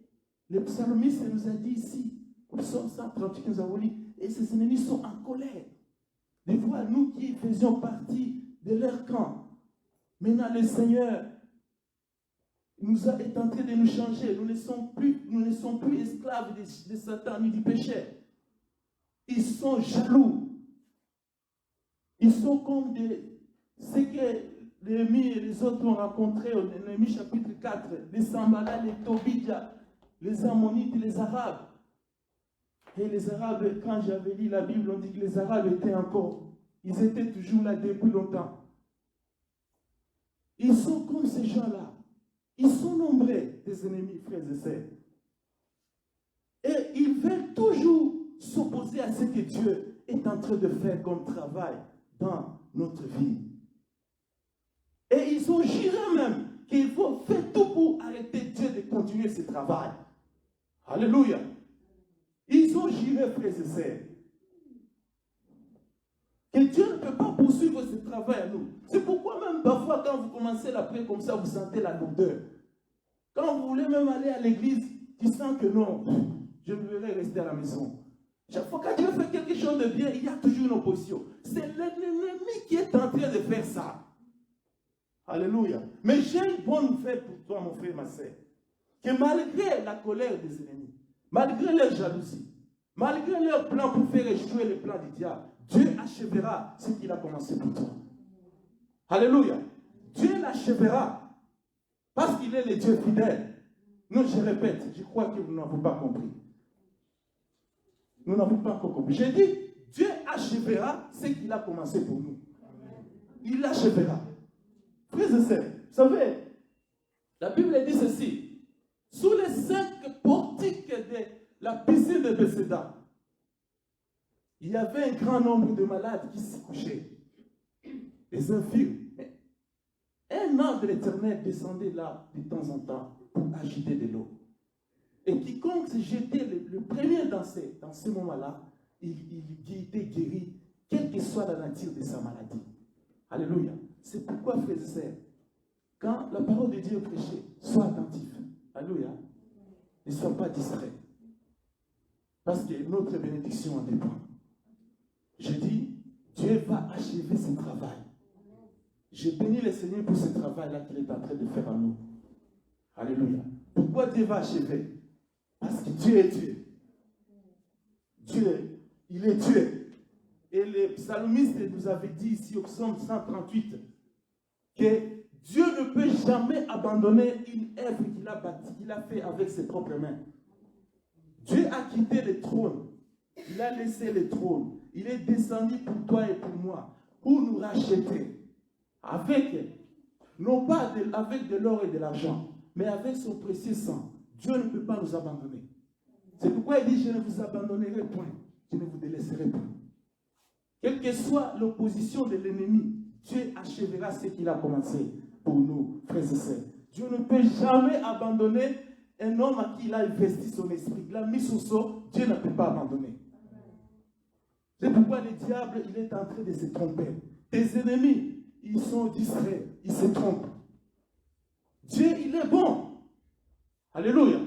le psalmiste nous a dit ici, au psaume 138, nous avons lu, et ces ennemis sont en colère. De voir nous qui faisions partie de leur camp. Maintenant, le Seigneur est en train de nous changer. Nous ne sommes plus esclaves de Satan ni du péché. Ils sont jaloux. Ils sont comme ce que Néhémie et les autres ont rencontré au Néhémie chapitre 4, les Sambala, les Tobidja, les Ammonites, les Arabes. Et les Arabes, quand j'avais lu la Bible, on dit que les Arabes ils étaient toujours là depuis longtemps. Ils sont comme ces gens-là. Ils sont nombreux, des ennemis, frères et sœurs. Et ils veulent toujours s'opposer à ce que Dieu est en train de faire comme travail dans notre vie. Et ils ont juré même qu'il faut faire tout pour arrêter Dieu de continuer ce travail. Alléluia. Ils ont juré, frères et sœurs, que Dieu ne peut pas poursuivre ce travail à nous. C'est pourquoi même parfois quand vous commencez la prière comme ça, vous sentez la lourdeur. Quand vous voulez même aller à l'église, tu sens que non, je ne vais rester à la maison. Chaque fois que Dieu fait quelque chose de bien, il y a toujours une opposition. C'est l'ennemi qui est en train de faire ça. Alléluia. Mais j'ai une bonne nouvelle pour toi, mon frère, ma soeur. Que malgré la colère des ennemis, malgré leur jalousie, malgré leur plan pour faire échouer le plan du diable, Dieu achèvera ce qu'il a commencé pour toi. Alléluia. Dieu l'achèvera. Parce qu'il est le Dieu fidèle. Non, je répète, je crois que vous n'avez pas compris. Nous n'avons pas encore compris. J'ai dit, Dieu achèvera ce qu'il a commencé pour nous. Il l'achèvera. Frères et sœurs, vous savez, la Bible dit ceci. Sous les 5 portiques de la piscine de Bethesda, il y avait un grand nombre de malades qui s'y couchaient. Des infirmes. Un ange de l'Éternel descendait là de temps en temps pour agiter de l'eau. Et quiconque se jetait le premier dans ce moment-là, il était guéri, quelle que soit la nature de sa maladie. Alléluia. C'est pourquoi, frères et sœurs, quand la parole de Dieu est prêchée, sois attentif. Alléluia. Ne sois pas distrait. Parce que notre bénédiction en dépend. Je dis, Dieu va achever ce travail. Je bénis le Seigneur pour ce travail-là qu'il est en train de faire en nous. Alléluia. Pourquoi Dieu va achever? Parce que Dieu est Dieu. Dieu, il est Dieu. Et le psalmiste nous avait dit ici au psaume 138 que Dieu ne peut jamais abandonner une œuvre qu'il a bâtie, qu'il a fait avec ses propres mains. Dieu a quitté le trône. Il a laissé le trône. Il est descendu pour toi et pour moi, pour nous racheter. Non pas avec de l'or et de l'argent, mais avec son précieux sang. Dieu ne peut pas nous abandonner. C'est pourquoi il dit, je ne vous abandonnerai point, je ne vous délaisserai point. Quelle que soit l'opposition de l'ennemi, Dieu achèvera ce qu'il a commencé pour nous, frères et sœurs. Dieu ne peut jamais abandonner un homme à qui il a investi son esprit. Il a mis son sceau, Dieu ne peut pas abandonner. C'est pourquoi le diable, il est en train de se tromper. Tes ennemis, ils sont distraits, ils se trompent. Dieu, il est bon. Alléluia.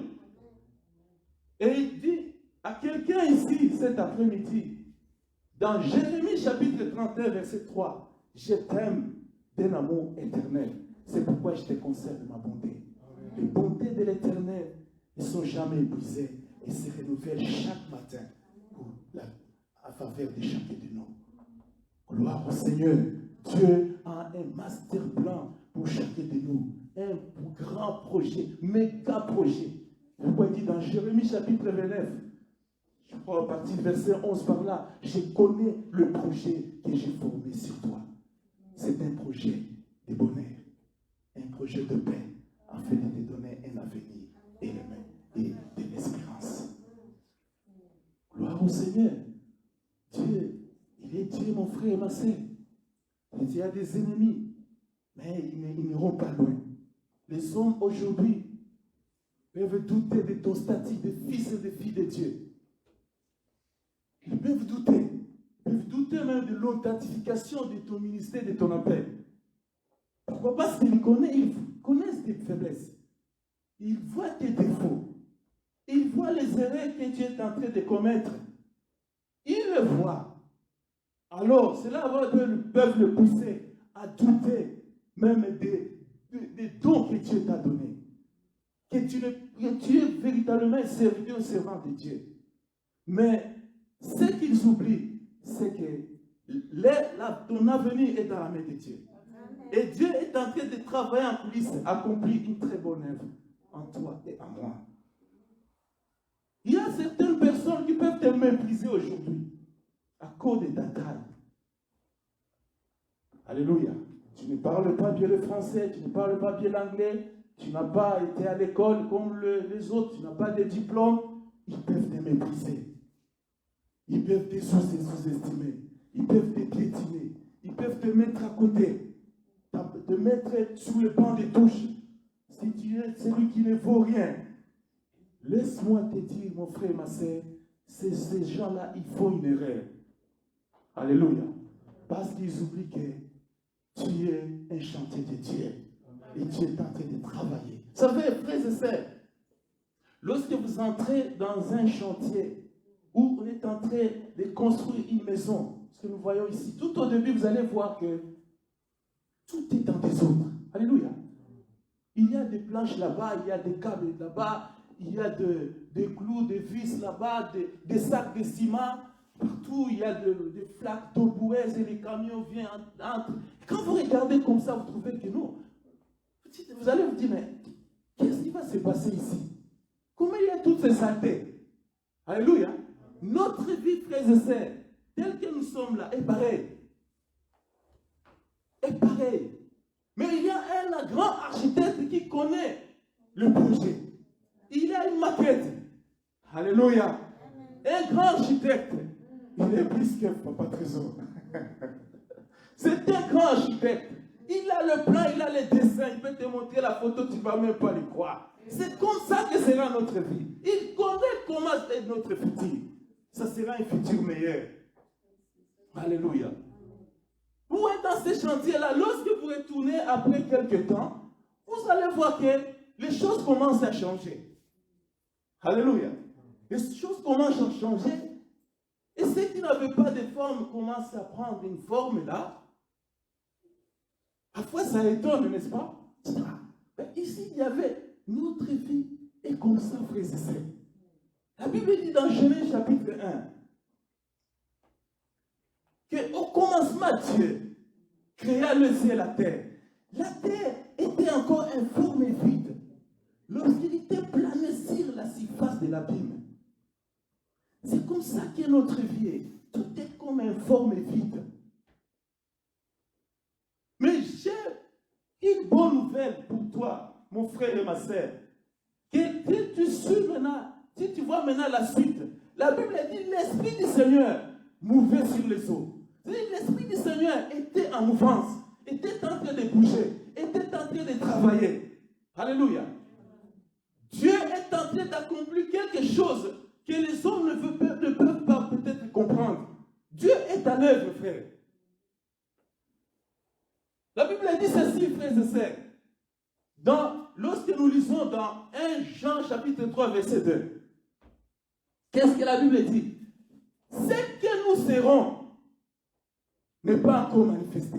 Et il dit à quelqu'un ici, cet après-midi, dans Jérémie chapitre 31, verset 3, je t'aime d'un amour éternel. C'est pourquoi je te conserve ma bonté. Les bontés de l'Éternel ne sont jamais épuisées et se renouvellent chaque matin à faveur de chacun de nous. Gloire au Seigneur. Dieu a un master plan pour chacun de nous. Un grand projet, méga projet. Je crois qu'il dit dans Jérémie chapitre 29, je crois à partir du verset 11 par là, je connais le projet que j'ai formé sur toi. C'est un projet de bonheur, un projet de paix, afin de te donner un avenir et de l'espérance. Gloire au Seigneur. Dieu, il est Dieu, mon frère et ma sœur. Il y a des ennemis, mais ils n'iront pas loin. Les hommes aujourd'hui peuvent douter de ton statut de fils et de fille de Dieu. Ils peuvent douter. Ils peuvent douter même de l'authentification de ton ministère, de ton appel. Pourquoi? Parce qu'ils connaissent tes faiblesses. Ils voient tes défauts. Ils voient les erreurs que tu es en train de commettre. Ils le voient. Alors, cela peuvent le pousser à douter même des dons que Dieu t'a donnés. Que tu es véritablement un serviteur, servant de Dieu. Mais ce qu'ils oublient, c'est que ton avenir est dans la main de Dieu. Et Dieu est en train de travailler en coulisses, accomplir une très bonne œuvre en toi et en moi. Il y a certaines personnes qui peuvent te mépriser aujourd'hui à cause de ta taille. Alléluia. Tu ne parles pas bien le français, tu ne parles pas bien l'anglais, tu n'as pas été à l'école comme les autres, tu n'as pas de diplôme. Ils peuvent te mépriser. Ils peuvent te sous-estimer. Ils peuvent te piétiner. Ils peuvent te mettre à côté. Te mettre sous le banc de touche. Si tu es celui qui ne vaut rien. Laisse-moi te dire, mon frère, ma soeur, ces gens-là, ils font une erreur. Alléluia. Parce qu'ils oublient que tu es un chantier de Dieu. Et tu es en train de travailler. Vous savez, frères et sœurs, lorsque vous entrez dans un chantier où on est en train de construire une maison, ce que nous voyons ici, tout au début, vous allez voir que tout est en désordre. Alléluia. Il y a des planches là-bas, il y a des câbles là-bas, il y a des clous, des vis là-bas, des sacs de ciment. Partout, il y a des flaques d'eau boueuses et les camions viennent entre. Quand vous regardez comme ça, vous trouvez que non. Vous allez vous dire, mais qu'est-ce qui va se passer ici? Comment il y a toutes ces saletés? Alléluia. Notre vie, frères et sœurs, telle que nous sommes là, est pareille. Est pareille. Mais il y a un grand architecte qui connaît le projet. Il a une maquette. Alléluia. Un grand architecte. Il est plus que Papa Trésor. C'est un grand architecte. Il a le plan, il a les dessins, il peut te montrer la photo, tu ne vas même pas le croire. C'est comme ça que sera notre vie. Il connaît comment est notre futur. Ça sera un futur meilleur. Alléluia. Vous êtes dans ce chantier-là, lorsque vous retournez après quelques temps, vous allez voir que les choses commencent à changer. Alléluia. Les choses commencent à changer. Et ceux qui n'avaient pas de forme commencent à prendre une forme là. Parfois, ça étonne, n'est-ce pas? Mais ici, il y avait notre vie est comme ça, frères et sœurs. La Bible dit dans Genèse chapitre 1 qu'au commencement, Dieu créa le ciel et la terre. La terre était encore informe et vide lorsqu'il était plané sur la surface de l'abîme. C'est comme ça que notre vie est. Tout est comme informe et vide. Mais j'ai une bonne nouvelle pour toi, mon frère et ma sœur. Que tu suis maintenant, si tu vois maintenant la suite, la Bible dit l'Esprit du Seigneur mouvait sur les eaux. L'Esprit du Seigneur était en mouvance, était en train de bouger, était en train de travailler. Alléluia. Dieu est en train d'accomplir quelque chose que les hommes ne peuvent pas peut-être comprendre. Dieu est à l'œuvre, frère. La Bible dit ceci, frères et sœurs. Lorsque nous lisons dans 1 Jean chapitre 3, verset 2, qu'est-ce que la Bible dit? Ce que nous serons n'est pas encore manifesté.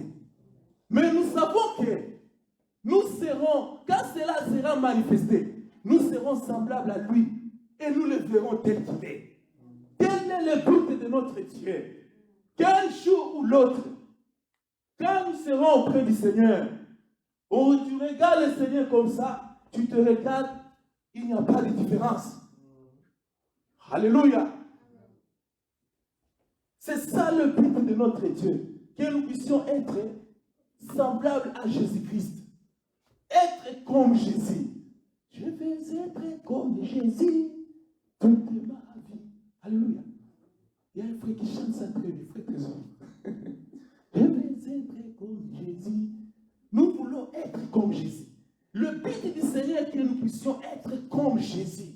Mais nous savons que nous serons, quand cela sera manifesté, nous serons semblables à lui et nous le verrons tel qu'il est. Quel est le but de notre Dieu? Qu'un jour ou l'autre, Quand nous serons auprès du Seigneur, tu regardes le Seigneur comme ça, tu te regardes, il n'y a pas de différence. Alléluia. C'est ça le but de notre Dieu, que nous puissions être semblables à Jésus-Christ. Être comme Jésus. Je veux être comme Jésus toute ma vie. Alléluia. Il y a un frère qui chante ça très bien, frère Trésor. Je veux être comme Jésus. Nous voulons être comme Jésus. Le but du Seigneur est que nous puissions être comme Jésus.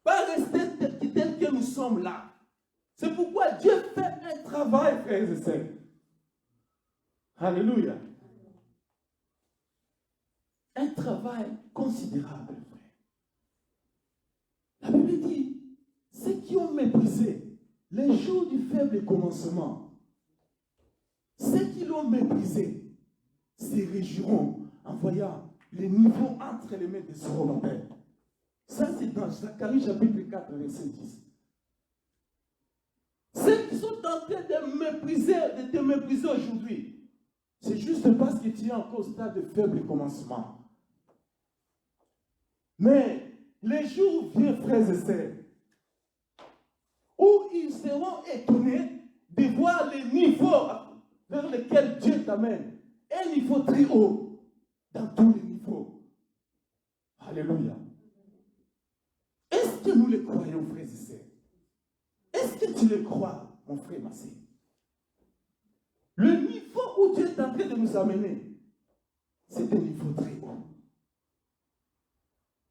Pas rester tel que nous sommes là. C'est pourquoi Dieu fait un travail, frères et sœurs. Alléluia. Un travail considérable, frère. La Bible dit, ceux qui ont méprisé les jours du faible commencement, ceux qui l'ont méprisé se réjouiront en voyant les niveaux entre les mains de Zorobabel. Ça, c'est dans Zacharie chapitre 4, verset 10. Ceux qui sont en train de te mépriser aujourd'hui, c'est juste parce que tu es encore au stade de faible commencement. Mais les jours viennent, frères et sœurs, où ils seront étonnés de voir les niveaux vers lesquels Dieu t'amène. Un niveau très haut, dans tous les niveaux. Alléluia. Est-ce que nous le croyons, frères et sœurs? Est-ce que tu le crois, mon frère, ma sœur? Le niveau où Dieu est en train de nous amener, c'est un niveau très haut.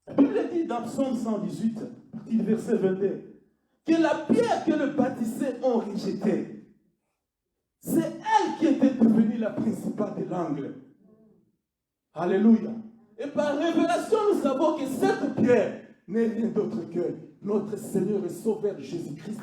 La Bible dit dans Psaume 118, partie du verset 22, que la pierre que le bâtisseur ont rejetée, c'est elle qui était devenue la principale de l'angle. Alléluia. Et par révélation, nous savons que cette pierre n'est rien d'autre que notre Seigneur et Sauveur Jésus-Christ.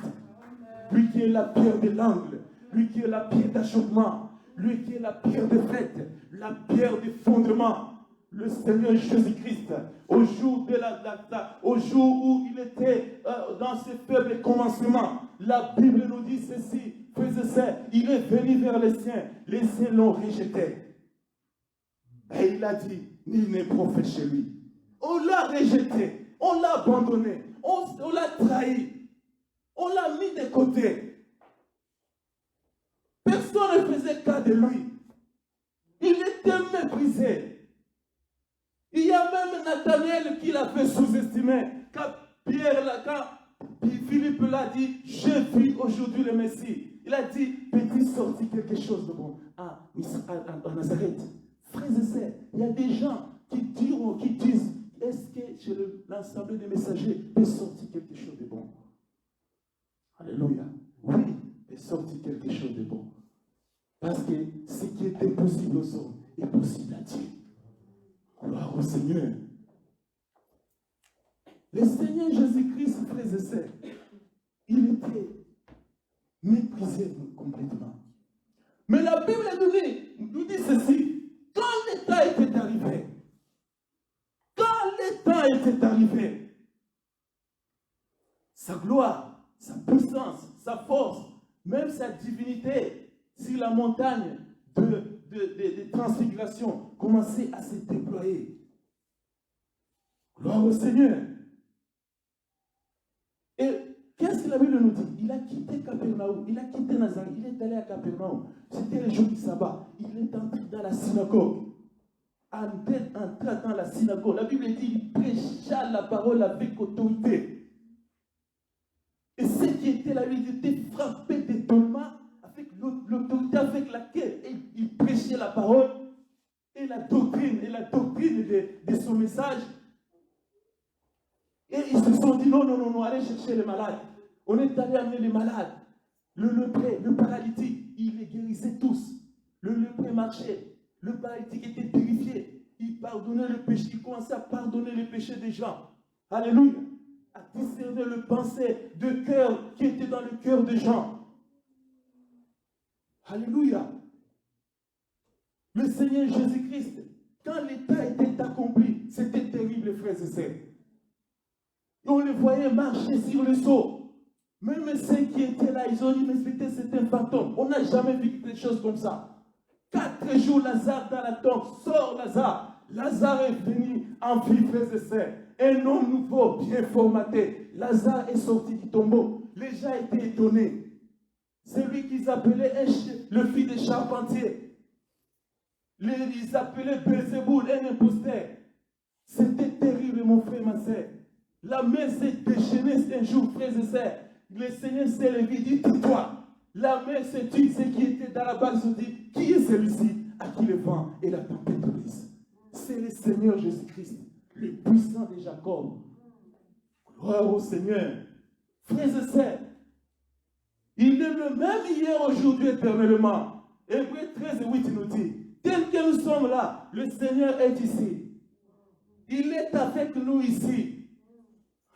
Lui qui est la pierre de l'angle, lui qui est la pierre d'achoppement, lui qui est la pierre de fête, la pierre de fondement. Le Seigneur Jésus-Christ, au jour où il était dans ses faibles commencements, la Bible nous dit ceci, il est venu vers les siens l'ont rejeté. Et il a dit, nul n'est prophète chez lui. On l'a rejeté, on l'a abandonné, on l'a trahi, on l'a mis de côté. Personne ne faisait cas de lui. Il était méprisé. Il y a même Nathanaël qui l'a fait sous-estimer. Quand Philippe l'a dit, j'ai vu aujourd'hui le Messie. Il a dit, petit sorti quelque chose de bon. À Nazareth. Frères et sœurs, il y a des gens qui disent, est-ce que chez l'ensemble des messagers peut sortir quelque chose de bon? Alléluia. Oui, est sorti quelque chose de bon. Parce que ce qui est impossible aux hommes est possible à Dieu. Gloire au Seigneur. Le Seigneur Jésus-Christ, frères et sœurs, il était méprisé complètement. Mais la Bible nous dit ceci. Quand l'État était arrivé, sa gloire, sa puissance, sa force, même sa divinité, sur la montagne de transfiguration commençait à se déployer. Gloire au Seigneur. Et qu'est-ce que la Bible nous dit? Il a quitté Capernaum, il a quitté Nazareth, il est allé à Capernaum. C'était le jour du sabbat. Il est entré dans la synagogue. Entré dans la synagogue. La Bible dit qu'il prêcha la parole avec autorité. Et ceux qui étaient là, ils étaient frappés d'étonnement avec l'autorité avec laquelle il prêchait la parole et la doctrine de son message. Et ils se sont dit non, allez chercher les malades. On est allé amener les malades. Le lépreux, le paralytique, il les guérissait tous. Le lépreux marchait. Le paralytique était purifié. Il pardonnait le péché. Il commençait à pardonner les péchés des gens. Alléluia. À discerner le pensée de cœur qui était dans le cœur des gens. Alléluia. Le Seigneur Jésus-Christ, quand l'état était accompli, c'était terrible, frères et sœurs. Et on les voyait marcher sur le seau. Même ceux qui étaient là, ils ont dit, mais c'était un fantôme. On n'a jamais vu quelque chose comme ça. 4 jours, Lazare dans la tente, sort Lazare. Lazare est venu en vie, frères et sœurs. Un homme nouveau, bien formaté. Lazare est sorti du tombeau. Les gens étaient étonnés. C'est lui qu'ils appelaient le fils des charpentiers. Ils appelaient Belzéboul, un imposteur. C'était terrible, mon frère, ma sœur. La main s'est déchaînée un jour, frères et sœurs. Le Seigneur s'est levé, dit, tais-toi. La main s'est tue, ceux qui étaient dans la base se dit, qui est celui-ci à qui le vent et la tempête brise? C'est le Seigneur Jésus-Christ, le puissant de Jacob. Gloire au Seigneur. Frères et sœurs, il est le même hier, aujourd'hui, éternellement. Hébreux 13:8 nous dit, tel que nous sommes là, le Seigneur est ici. Il est avec nous ici.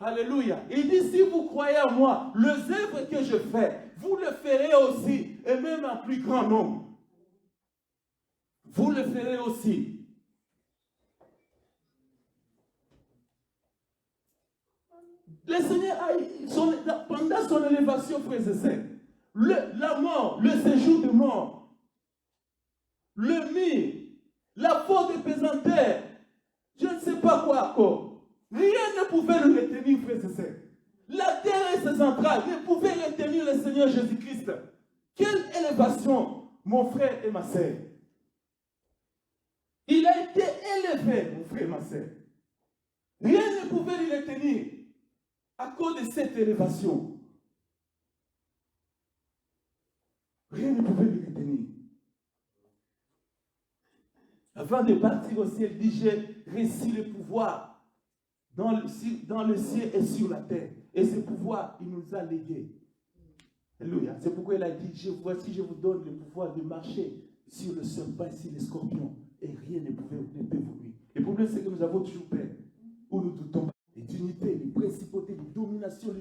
Alléluia. Il dit, si vous croyez en moi, les œuvres que je fais, vous le ferez aussi, et même en plus grand nombre. Vous le ferez aussi. Le Seigneur, pendant son élévation, frères et sœurs, la mort, le séjour de mort, le mire, la faute de pesanteur, je ne sais pas quoi encore. Rien ne pouvait le retenir, frères et sœurs. La terre et ses entrailles ne pouvaient retenir le Seigneur Jésus-Christ. Quelle élévation, mon frère et ma sœur. Il a été élevé, mon frère et ma sœur. Rien ne pouvait le retenir à cause de cette élévation. Rien ne pouvait le retenir. Avant de partir au ciel, il dit, j'ai reçu le pouvoir dans le ciel et sur la terre. Et ce pouvoir, il nous a légué. Alléluia. C'est pourquoi il a dit, voici, je vous donne le pouvoir de marcher sur le serpent et sur les scorpions. Et rien ne peut vous nuire. Le problème, c'est que nous avons toujours peur. Où nous doutons. Les dignités, les principautés, les dominations,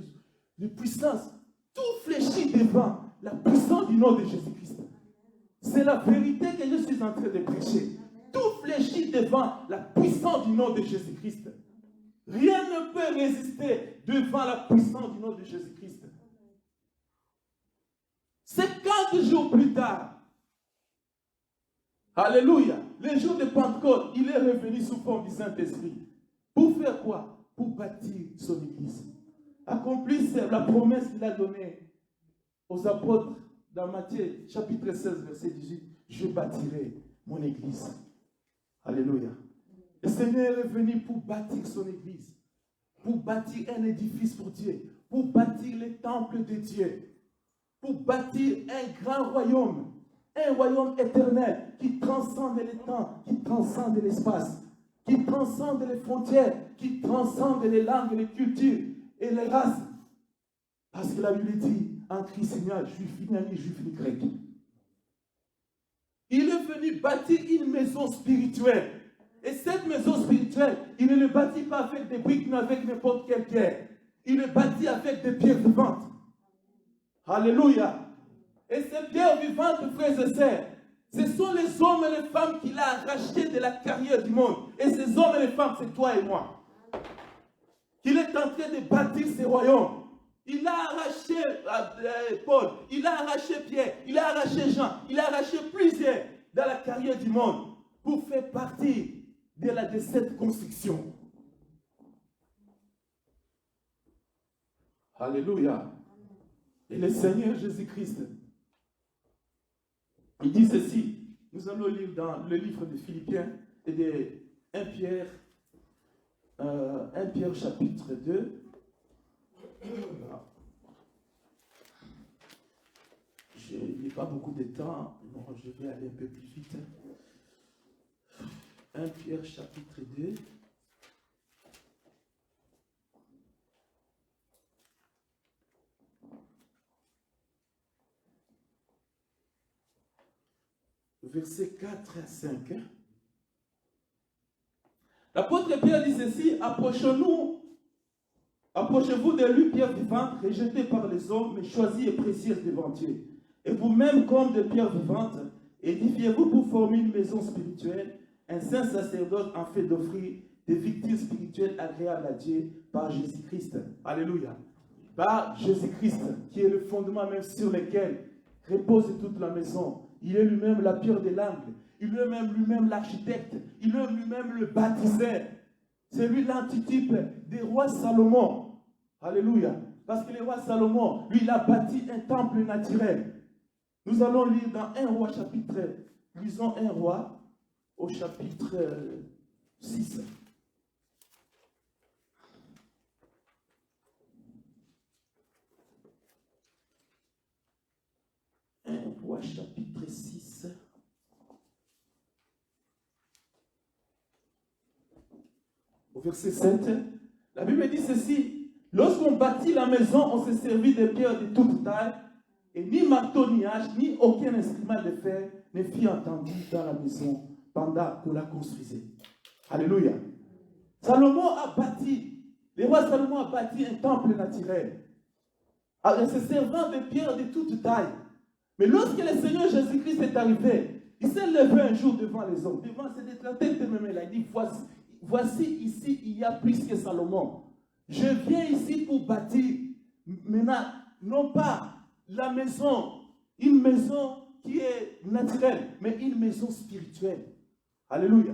les puissances. Tout fléchit devant la puissance du nom de Jésus-Christ. C'est la vérité que je suis en train de prêcher. Tout fléchit devant la puissance du nom de Jésus-Christ. Rien ne peut résister devant la puissance du nom de Jésus-Christ. 50 jours plus tard, alléluia, le jour de Pentecôte, il est revenu sous forme du Saint-Esprit. Pour faire quoi? Pour bâtir son église. Accomplir la promesse qu'il a donnée aux apôtres dans Matthieu, chapitre 16, verset 18. Je bâtirai mon église. Alléluia. Le Seigneur est venu pour bâtir son église, pour bâtir un édifice pour Dieu, pour bâtir le temple de Dieu, pour bâtir un grand royaume éternel qui transcende les temps, qui transcende l'espace, qui transcende les frontières, qui transcende les langues, les cultures et les races. Parce que la Bible dit, en Christ, il n'y a juif, il n'y a ni juif ni grec. Il est venu bâtir une maison spirituelle. Et cette maison spirituelle, il ne le bâtit pas avec des briques, mais avec n'importe quelle pierre. Il le bâtit avec des pierres vivantes. Alléluia. Et ces pierres vivantes, frères et sœurs, ce sont les hommes et les femmes qu'il a arrachés de la carrière du monde. Et ces hommes et les femmes, c'est toi et moi. Qu'il est en train de bâtir ces royaumes. Il a arraché Paul, il a arraché Pierre, il a arraché Jean, il a arraché plusieurs dans la carrière du monde pour faire partie de cette construction. Alléluia. Et le Seigneur Jésus-Christ, il dit ceci. Nous allons lire dans le livre de Philippiens et de 1 Pierre chapitre 2. Je n'ai pas beaucoup de temps, bon, je vais aller un peu plus vite. 1 Pierre chapitre 2. Versets 4 à 5. L'apôtre Pierre dit ceci, approchez-vous de lui, pierre vivante, rejetée par les hommes, mais choisie et précieuse devant Dieu. Et vous-même, comme de pierres vivantes, édifiez-vous pour former une maison spirituelle, un saint sacerdoce en fait d'offrir des victimes spirituelles agréables à Dieu par Jésus-Christ. Alléluia. par Jésus-Christ, qui est le fondement même sur lequel repose toute la maison. Il est lui-même la pierre de l'angle. Il est lui-même l'architecte. Il est lui-même le bâtisseur. C'est lui l'antitype des rois Salomon. Alléluia. Parce que le roi Salomon, lui, il a bâti un temple naturel. Nous allons lire dans 1 roi chapitre, lisons 1 roi au chapitre 6. 1 roi chapitre 6. Au verset 7, la Bible dit ceci: lorsqu'on bâtit la maison, on se servit de pierres de toute taille, et ni marteau, ni hache, ni aucun instrument de fer ne fut entendu dans la maison pendant qu'on la construisait. Alléluia. Salomon a bâti, le roi Salomon a bâti un temple naturel, en se servant de pierres de toute taille. Mais lorsque le Seigneur Jésus-Christ est arrivé, il s'est levé un jour devant les hommes, devant ses détracteurs, il a dit: voici ici, il y a plus que Salomon. Je viens ici pour bâtir, maintenant, non pas la maison, une maison qui est naturelle, mais une maison spirituelle. Alléluia.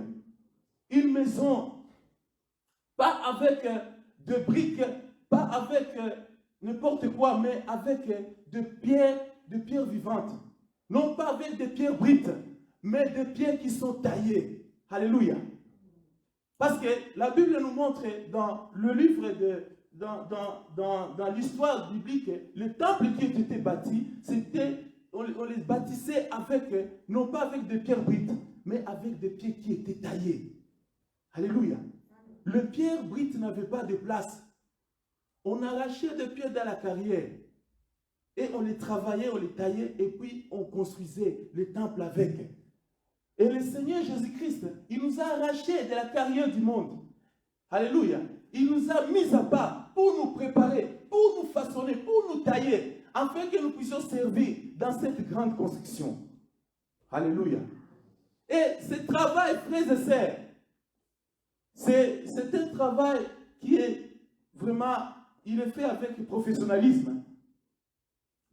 Une maison, pas avec de briques, pas avec n'importe quoi, mais avec de pierres vivantes. Non pas avec des pierres brutes, mais des pierres qui sont taillées. Alléluia. Parce que la Bible nous montre dans le livre dans l'histoire biblique, le temple qui était bâti, on les bâtissait non pas avec des pierres brutes, mais avec des pierres qui étaient taillées. Alléluia. Les pierres brutes n'avaient pas de place. On arrachait des pierres dans la carrière. Et on les travaillait, on les taillait, et puis on construisait le temple avec. Et le Seigneur Jésus-Christ, il nous a arrachés de la carrière du monde. Alléluia. Il nous a mis à part pour nous préparer, pour nous façonner, pour nous tailler, afin que nous puissions servir dans cette grande construction. Alléluia. Et ce travail, frères et sœurs, c'est un travail qui est vraiment, il est fait avec professionnalisme.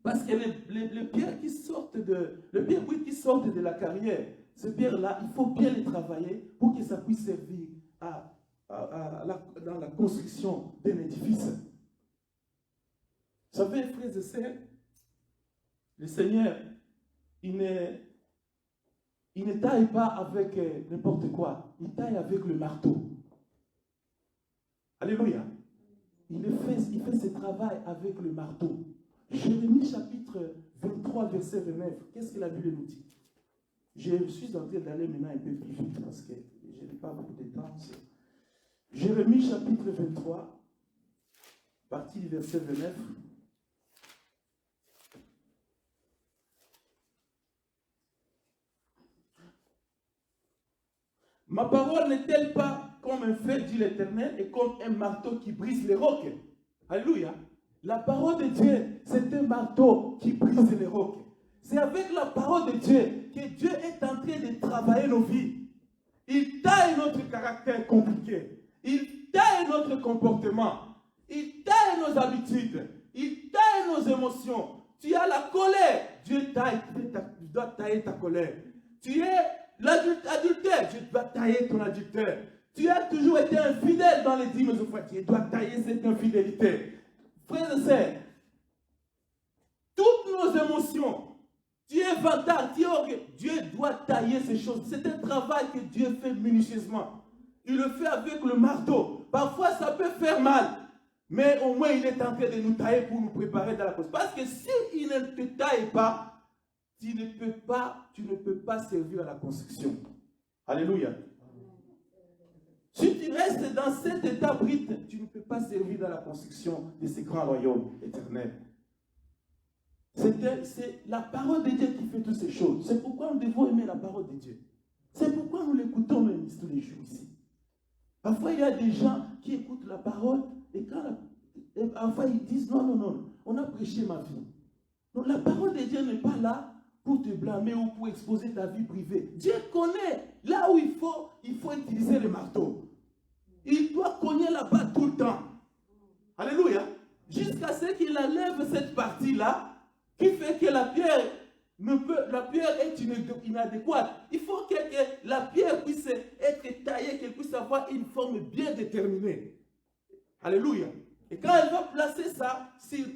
Parce que les pierres qui sortent brutes qui sortent de la carrière, ces pierres-là, il faut bien les travailler pour que ça puisse servir dans la construction d'un édifice. Vous savez, frères et sœurs, le Seigneur, il ne taille pas avec n'importe quoi. Il taille avec le marteau. Alléluia. Il fait ce travail avec le marteau. Jérémie chapitre 23, verset 29. Qu'est-ce que la Bible nous dit? Je suis en train d'aller maintenant un peu plus vite parce que je n'ai pas beaucoup de temps. Jérémie chapitre 23, partie du verset 29. Ma parole n'est-elle pas comme un fer, dit l'Éternel, et comme un marteau qui brise les rocs? Alléluia. La parole de Dieu, c'est un marteau qui brise les rocs. C'est avec la parole de Dieu que Dieu est en train de travailler nos vies. Il taille notre caractère compliqué. Il taille notre comportement. Il taille nos habitudes. Il taille nos émotions. Tu as la colère. Dieu taille. Tu dois tailler ta colère. Tu es l'adultère. Dieu doit tailler ton adultère. Tu as toujours été infidèle dans les dîmes offrandes. Dieu doit tailler cette infidélité. Frères et sœurs, toutes nos émotions, tu es vantard, tu es orgueilleux, Dieu doit tailler ces choses. C'est un travail que Dieu fait minutieusement. Il le fait avec le marteau. Parfois, ça peut faire mal, mais au moins, il est en train de nous tailler pour nous préparer dans la cause. Parce que s'il ne te taille pas, tu ne peux pas servir à la construction. Alléluia. Si tu restes dans cet état brute, tu ne peux pas servir dans la construction de ce grand royaume éternel. C'est la parole de Dieu qui fait toutes ces choses. C'est pourquoi nous devons aimer la parole de Dieu. C'est pourquoi nous l'écoutons même tous les jours ici. Parfois, il y a des gens qui écoutent la parole et parfois ils disent non, on a prêché ma vie. Donc la parole de Dieu n'est pas là pour te blâmer ou pour exposer ta vie privée. Dieu connaît là où il faut utiliser le marteau. Il doit cogner là-bas tout le temps. Alléluia. Jusqu'à jusqu'à ce qu'il enlève cette partie-là, qui fait que la pierre est inadéquate. Il faut que la pierre puisse être taillée, qu'elle puisse avoir une forme bien déterminée. Alléluia. Et quand elle va placer ça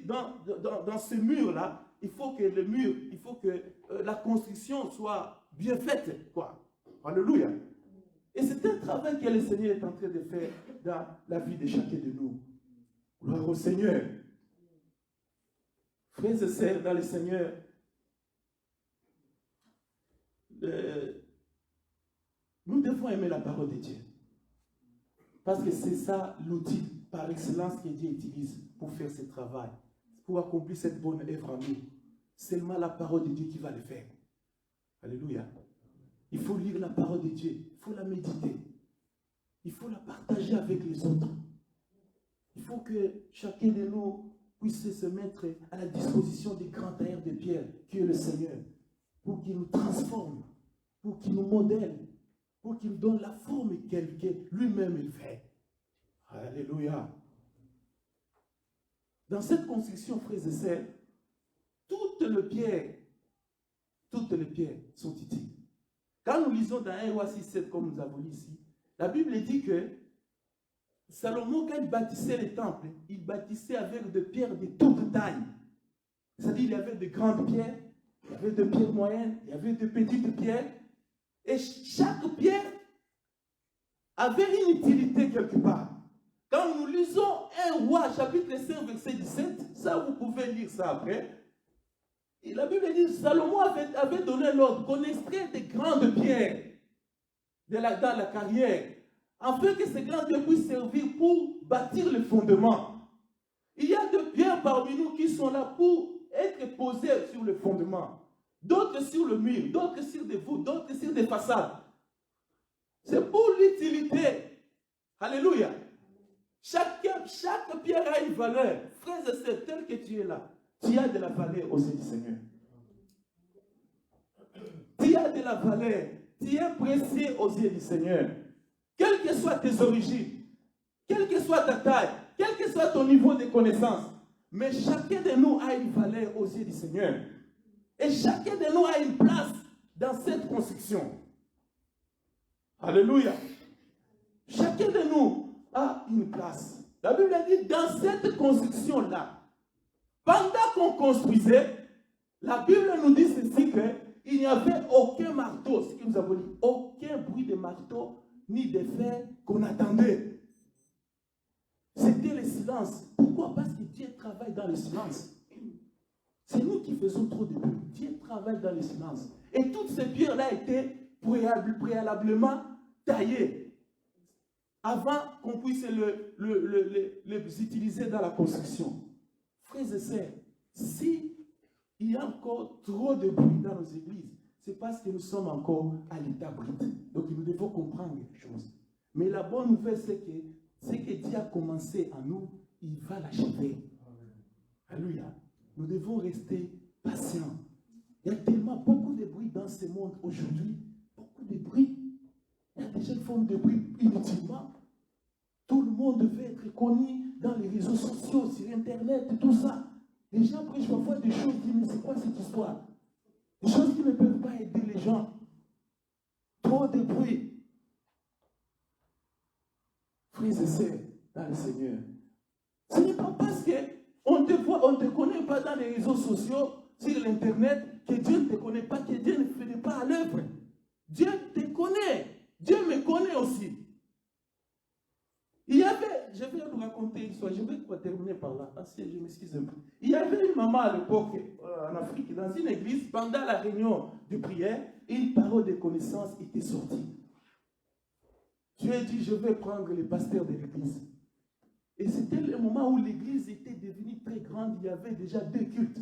dans ce mur-là, il faut que le mur, il faut que la construction soit bien faite, quoi. Alléluia. Et c'est un travail que le Seigneur est en train de faire dans la vie de chacun de nous. Gloire au Seigneur. Frères et sœurs dans le Seigneur, nous devons aimer la parole de Dieu. Parce que c'est ça l'outil par excellence que Dieu utilise pour faire ce travail, pour accomplir cette bonne œuvre en nous. Seulement la parole de Dieu qui va le faire. Alléluia. Il faut lire la parole de Dieu, il faut la méditer, il faut la partager avec les autres. Il faut que chacun de nous puisse se mettre à la disposition des grands tailleurs de pierre qui est le Seigneur, pour qu'il nous transforme, pour qu'il nous modèle, pour qu'il nous donne la forme que lui-même il fait. Alléluia. Dans cette construction, frères et sœurs, toutes les pierres sont utiles. Quand nous lisons dans 1 Roi 6,7, comme nous avons lu ici, la Bible dit que Salomon, quand il bâtissait les temples, il bâtissait avec des pierres de toute taille. C'est-à-dire qu'il y avait de grandes pierres, il y avait de pierres moyennes, il y avait de petites pierres. Et chaque pierre avait une utilité quelque part. Quand nous lisons 1 Roi, chapitre 5, verset 17, ça vous pouvez lire ça après. Et la Bible dit que Salomon avait donné l'ordre qu'on extrait des grandes pierres dans la carrière, afin que ces grandes pierres puissent servir pour bâtir le fondement. Il y a des pierres parmi nous qui sont là pour être posées sur le fondement, d'autres sur le mur, d'autres sur des voûtes, d'autres sur des façades. C'est pour l'utilité. Alléluia. Chaque pierre a une valeur. Frères et sœurs, tel que tu es là, tu as de la valeur aux yeux du Seigneur. Tu as de la valeur. Tu es précieux aux yeux du Seigneur. Quelles que soient tes origines, quelle que soit ta taille, quel que soit ton niveau de connaissance, mais chacun de nous a une valeur aux yeux du Seigneur. Et chacun de nous a une place dans cette construction. Alléluia. Chacun de nous a une place. La Bible dit, dans cette construction-là, pendant qu'on construisait, la Bible nous dit ceci qu'il n'y avait aucun marteau, ce que nous avons dit, aucun bruit de marteau ni de fer qu'on attendait. C'était le silence. Pourquoi? Parce que Dieu travaille dans le silence. C'est nous qui faisons trop de bruit. Dieu travaille dans le silence. Et toutes ces pierres-là étaient préalablement taillées avant qu'on puisse les utiliser dans la construction. Frères et sœurs, si il y a encore trop de bruit dans nos églises, c'est parce que nous sommes encore à l'état brut. Donc nous devons comprendre quelque chose. Mais la bonne nouvelle, c'est que ce que Dieu a commencé en nous, il va l'achever. Alléluia. Nous devons rester patients. Il y a tellement beaucoup de bruit dans ce monde aujourd'hui. Beaucoup de bruit. Il y a déjà une forme de bruit inutilement. Tout le monde veut être connu dans les réseaux sociaux, sur Internet, tout ça. Les gens prêchent parfois des choses, disent, mais c'est quoi cette histoire? Des choses qui ne peuvent pas aider les gens. Trop de bruit. Frères et sœurs, dans le Seigneur. Ce n'est pas parce qu'on ne te connaît pas dans les réseaux sociaux, sur l'Internet, que Dieu ne te connaît pas, que Dieu ne fait pas à l'œuvre. Dieu te connaît. Dieu me connaît aussi. Il y avait, je vais vous raconter une histoire, je vais terminer par là, parce que je m'excuse un peu. Il y avait une maman à l'époque, en Afrique, dans une église, pendant la réunion de prière, une parole de connaissance était sortie. Dieu a dit, je vais prendre les pasteurs de l'église. Et c'était le moment où l'église était devenue très grande, il y avait déjà 2 cultes.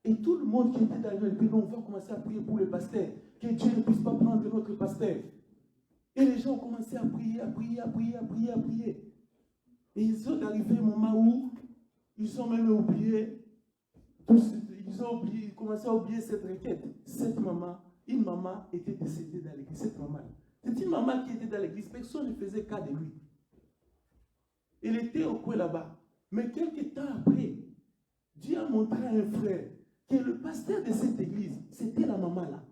Et tout le monde qui était dans l'église, on va commencer à prier pour le pasteur, que Dieu ne puisse pas prendre notre pasteur. Et les gens ont commencé à prier, à prier, à prier, à prier, à prier. Et ils sont arrivés au moment où ils ont même oublié, ils ont commencé à oublier cette requête. Cette maman, une maman était décédée dans l'église. Cette maman, c'est une maman qui était dans l'église, personne ne faisait cas de lui. Elle était au coin là-bas. Mais quelques temps après, Dieu a montré à un frère que le pasteur de cette église, c'était la maman là.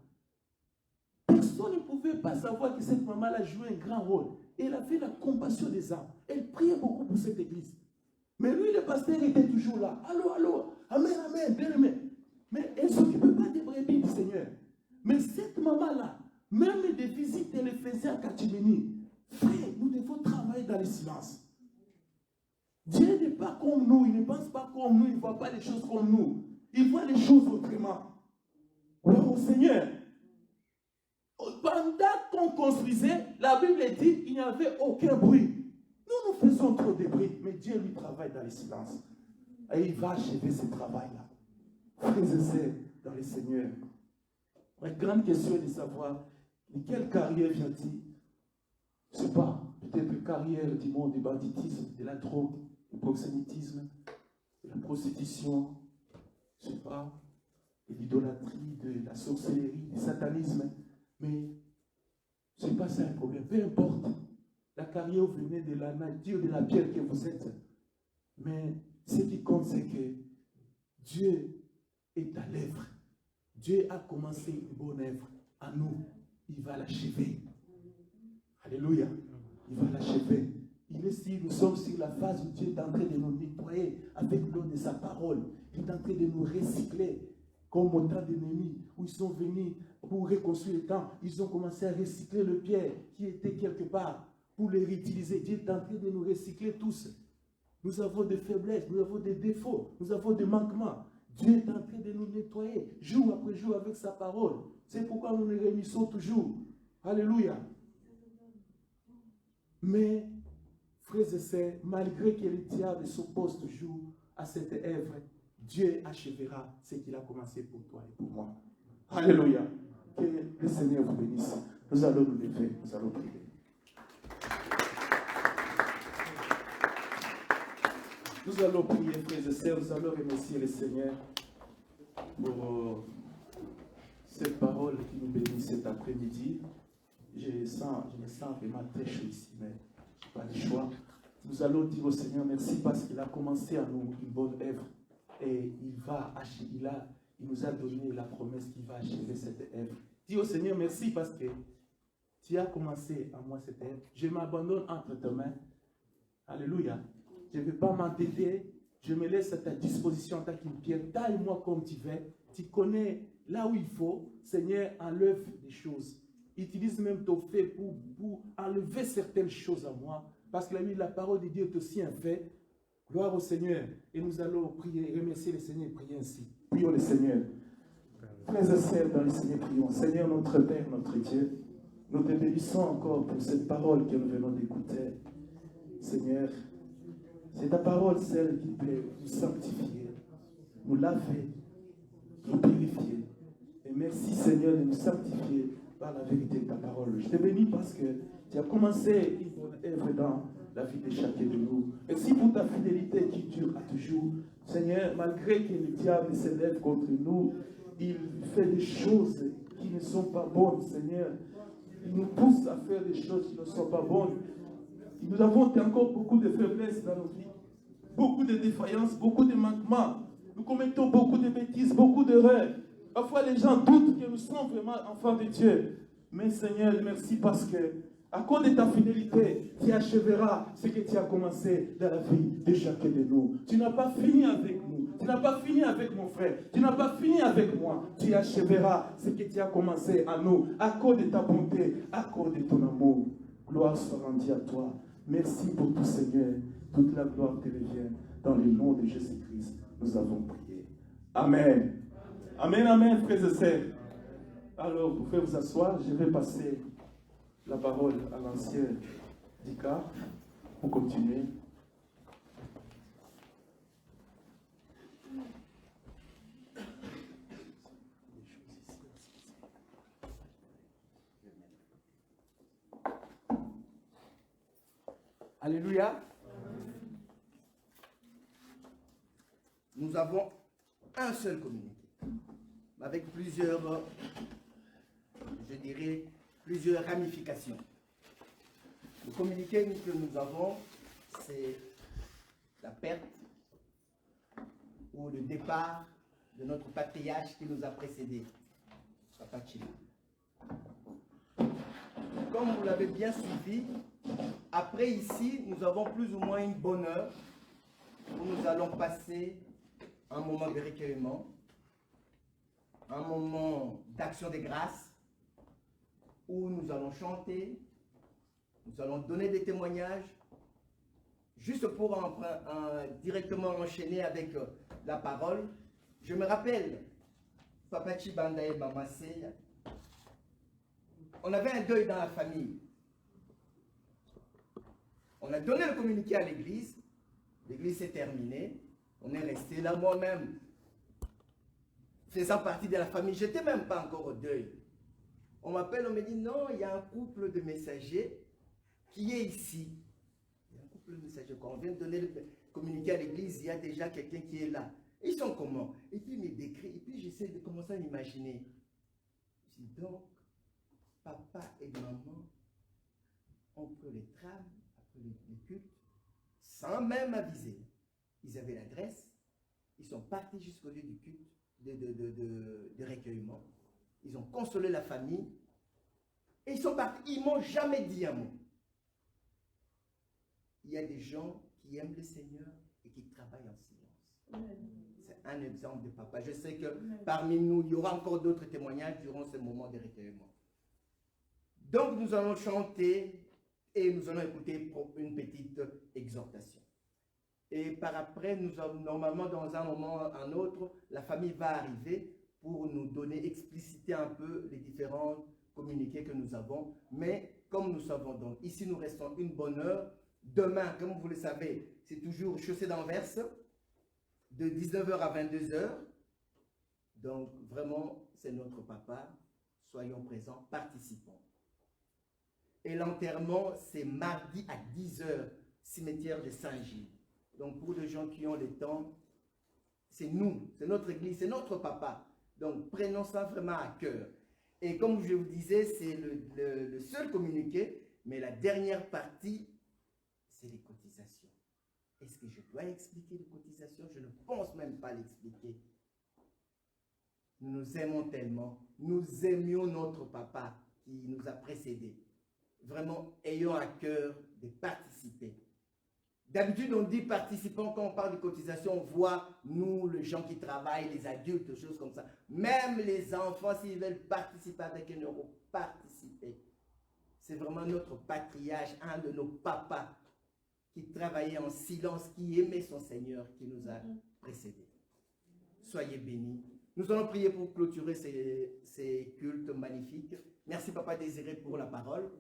Personne ne pouvait pas savoir que cette maman-là jouait un grand rôle. Et elle avait la compassion des âmes. Elle priait beaucoup pour cette église. Mais lui, le pasteur, était toujours là. Allô, allô, amen, amen, bien aimé. Mais elle ne s'occupait pas des brebis du Seigneur. Mais cette maman-là, même des visites, elle les faisait à Katimini. Frère, nous devons travailler dans le silence. Dieu n'est pas comme nous, il ne pense pas comme nous, il ne voit pas les choses comme nous. Il voit les choses autrement. Gloire au Seigneur. Pendant qu'on construisait, la Bible dit qu'il n'y avait aucun bruit. Nous faisons trop de bruit, mais Dieu lui travaille dans le silence. Et il va achever ce travail-là. Frères et sœurs, dans le Seigneur. La grande question est de savoir de quelle carrière vient-il. Je ne sais pas, peut-être carrière du monde du banditisme, de la drogue, du proxénétisme, de la prostitution, je ne sais pas, de l'idolâtrie, de la sorcellerie, du satanisme. Mais ce n'est pas ça un problème. Peu importe la carrière où vous venez de la nature, de la pierre que vous êtes. Mais ce qui compte, c'est que Dieu est à l'œuvre. Dieu a commencé une bonne œuvre à nous. Il va l'achever. Alléluia. Il va l'achever. Il est ici, nous sommes sur la phase où Dieu est en train de nous nettoyer avec l'eau de sa parole. Il est en train de nous recycler. Comme au temps d'ennemis, où ils sont venus pour reconstruire le temple, ils ont commencé à recycler le pierre qui était quelque part pour les réutiliser. Dieu est en train de nous recycler tous. Nous avons des faiblesses, nous avons des défauts, nous avons des manquements. Dieu est en train de nous nettoyer jour après jour avec sa parole. C'est pourquoi nous nous réunissons toujours. Alléluia. Mais, frères et sœurs, malgré que le diable s'oppose toujours à cette œuvre, Dieu achèvera ce qu'il a commencé pour toi et pour moi. Alléluia. Que le Seigneur vous bénisse. Nous allons nous lever, nous allons prier. Nous allons prier, frères et sœurs, nous allons remercier le Seigneur pour cette parole qui nous bénit cet après-midi. Je me sens vraiment très chaud ici, mais je n'ai pas le choix. Nous allons dire au Seigneur merci parce qu'il a commencé à nous une bonne œuvre. Et il nous a donné la promesse qu'il va achever cette œuvre. Dis au Seigneur merci parce que tu as commencé à moi cette œuvre. Je m'abandonne entre tes mains. Alléluia. Je ne vais pas m'entêter. Je me laisse à ta disposition en tant qu'une pierre. Taille-moi comme tu veux. Tu connais là où il faut. Seigneur, enlève des choses. Utilise même ton fait pour enlever certaines choses à moi. Parce que la parole de Dieu est aussi un fait. Gloire au Seigneur. Et nous allons prier, remercier le Seigneur et prier ainsi. Prions le Seigneur. Frères et sœurs, dans le Seigneur, prions. Seigneur, notre Père, notre Dieu, nous te bénissons encore pour cette parole que nous venons d'écouter. Seigneur, c'est ta parole, celle qui peut nous sanctifier, nous laver, nous purifier. Et merci, Seigneur, de nous sanctifier par la vérité de ta parole. Je te bénis parce que tu as commencé une bonne œuvre dans la vie de chacun de nous. Merci pour ta fidélité qui dure à toujours. Seigneur, malgré que le diable s'élève contre nous, il fait des choses qui ne sont pas bonnes, Seigneur. Il nous pousse à faire des choses qui ne sont pas bonnes. Nous avons encore beaucoup de faiblesses dans nos vies, beaucoup de défaillances, beaucoup de manquements. Nous commettons beaucoup de bêtises, beaucoup d'erreurs. Parfois, les gens doutent que nous sommes vraiment enfants de Dieu. Mais Seigneur, merci parce que à cause de ta fidélité, tu achèveras ce que tu as commencé dans la vie de chacun de nous. Tu n'as pas fini avec nous. Tu n'as pas fini avec mon frère. Tu n'as pas fini avec moi. Tu achèveras ce que tu as commencé à nous. À cause de ta bonté, à cause de ton amour. Gloire soit rendue à toi. Merci pour tout, Seigneur. Toute la gloire te revient. Dans le nom de Jésus-Christ, nous avons prié. Amen. Amen, amen, frères et sœurs. Alors, vous pouvez vous asseoir. Je vais passer la parole à l'ancien Dika pour continuer. Alléluia. Nous avons un seul communiqué, avec plusieurs, je dirais, plusieurs ramifications. Le communiqué que nous avons, c'est la perte ou le départ de notre patriarche qui nous a précédés, Papa Chiba. Comme vous l'avez bien suivi, après ici, nous avons plus ou moins une bonne heure où nous allons passer un moment de recueillement, un moment d'action de grâce, où nous allons chanter, nous allons donner des témoignages, juste pour directement enchaîner avec la parole. Je me rappelle, Papa Chibanda et Mama Seya, on avait un deuil dans la famille. On a donné le communiqué à l'église, l'église s'est terminée, on est resté là, moi-même, faisant partie de la famille, j'étais même pas encore au deuil. On m'appelle, on me dit non, il y a un couple de messagers qui est ici. Il y a un couple de messagers, quand on vient de donner le communiqué à l'église, il y a déjà quelqu'un qui est là. Ils sont comment? Et puis il me décrit, et puis j'essaie de commencer à m'imaginer. Je dis donc, papa et maman ont pris les trams, après les cultes, sans même aviser. Ils avaient l'adresse, ils sont partis jusqu'au lieu du culte, de recueillement. Ils ont consolé la famille, et ils sont partis, ils ne m'ont jamais dit un mot. Il y a des gens qui aiment le Seigneur et qui travaillent en silence. C'est un exemple de papa. Je sais que parmi nous, il y aura encore d'autres témoignages durant ce moment de recueillement. Donc nous allons chanter et nous allons écouter une petite exhortation. Et par après, nous allons, normalement dans un moment un autre, la famille va arriver pour nous donner, expliciter un peu les différents communiqués que nous avons. Mais comme nous savons donc, ici nous restons une bonne heure. Demain, comme vous le savez, c'est toujours chaussée d'Anvers, de 19h à 22h. Donc vraiment, c'est notre papa. Soyons présents, participons. Et l'enterrement, c'est mardi à 10h, cimetière de Saint-Gilles. Donc pour les gens qui ont le temps, c'est nous, c'est notre église, c'est notre papa. Donc prenons ça vraiment à cœur. Et comme je vous disais, c'est le seul communiqué, mais la dernière partie, c'est les cotisations. Est-ce que je dois expliquer les cotisations? Je ne pense même pas l'expliquer. Nous nous aimons tellement, nous aimions notre papa qui nous a précédés. Vraiment, ayons à cœur de participer. D'habitude, on dit participants, quand on parle de cotisation, on voit, nous, les gens qui travaillent, les adultes, des choses comme ça. Même les enfants, s'ils veulent participer avec un euro, participer. C'est vraiment notre patriarche, un de nos papas, qui travaillait en silence, qui aimait son Seigneur, qui nous a précédés. Soyez bénis. Nous allons prier pour clôturer ces cultes magnifiques. Merci, Papa Désiré, pour la parole.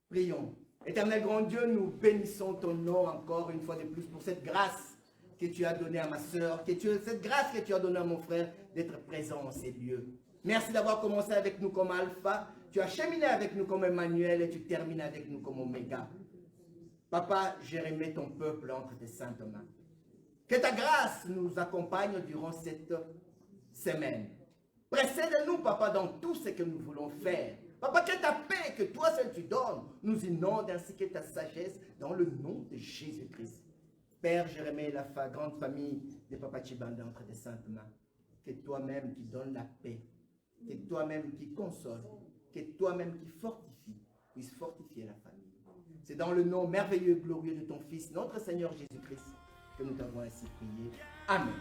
Prions. Éternel grand Dieu, nous bénissons ton nom encore une fois de plus pour cette grâce que tu as donnée à ma soeur, cette grâce que tu as donnée à mon frère d'être présent en ces lieux. Merci d'avoir commencé avec nous comme Alpha, tu as cheminé avec nous comme Emmanuel et tu termines avec nous comme Oméga. Papa, j'ai remis ton peuple entre tes saintes mains. Que ta grâce nous accompagne durant cette semaine. Précède-nous, Papa, dans tout ce que nous voulons faire. Papa, que ta paix, que toi seul tu donnes, nous inonde ainsi que ta sagesse dans le nom de Jésus-Christ. Père, je remets la grande famille de Papa Chibanda entre tes saintes mains. Que toi-même qui donnes la paix, que toi-même qui console, que toi-même qui fortifie, puisse fortifier la famille. C'est dans le nom merveilleux et glorieux de ton Fils, notre Seigneur Jésus-Christ, que nous t'avons ainsi prié. Amen.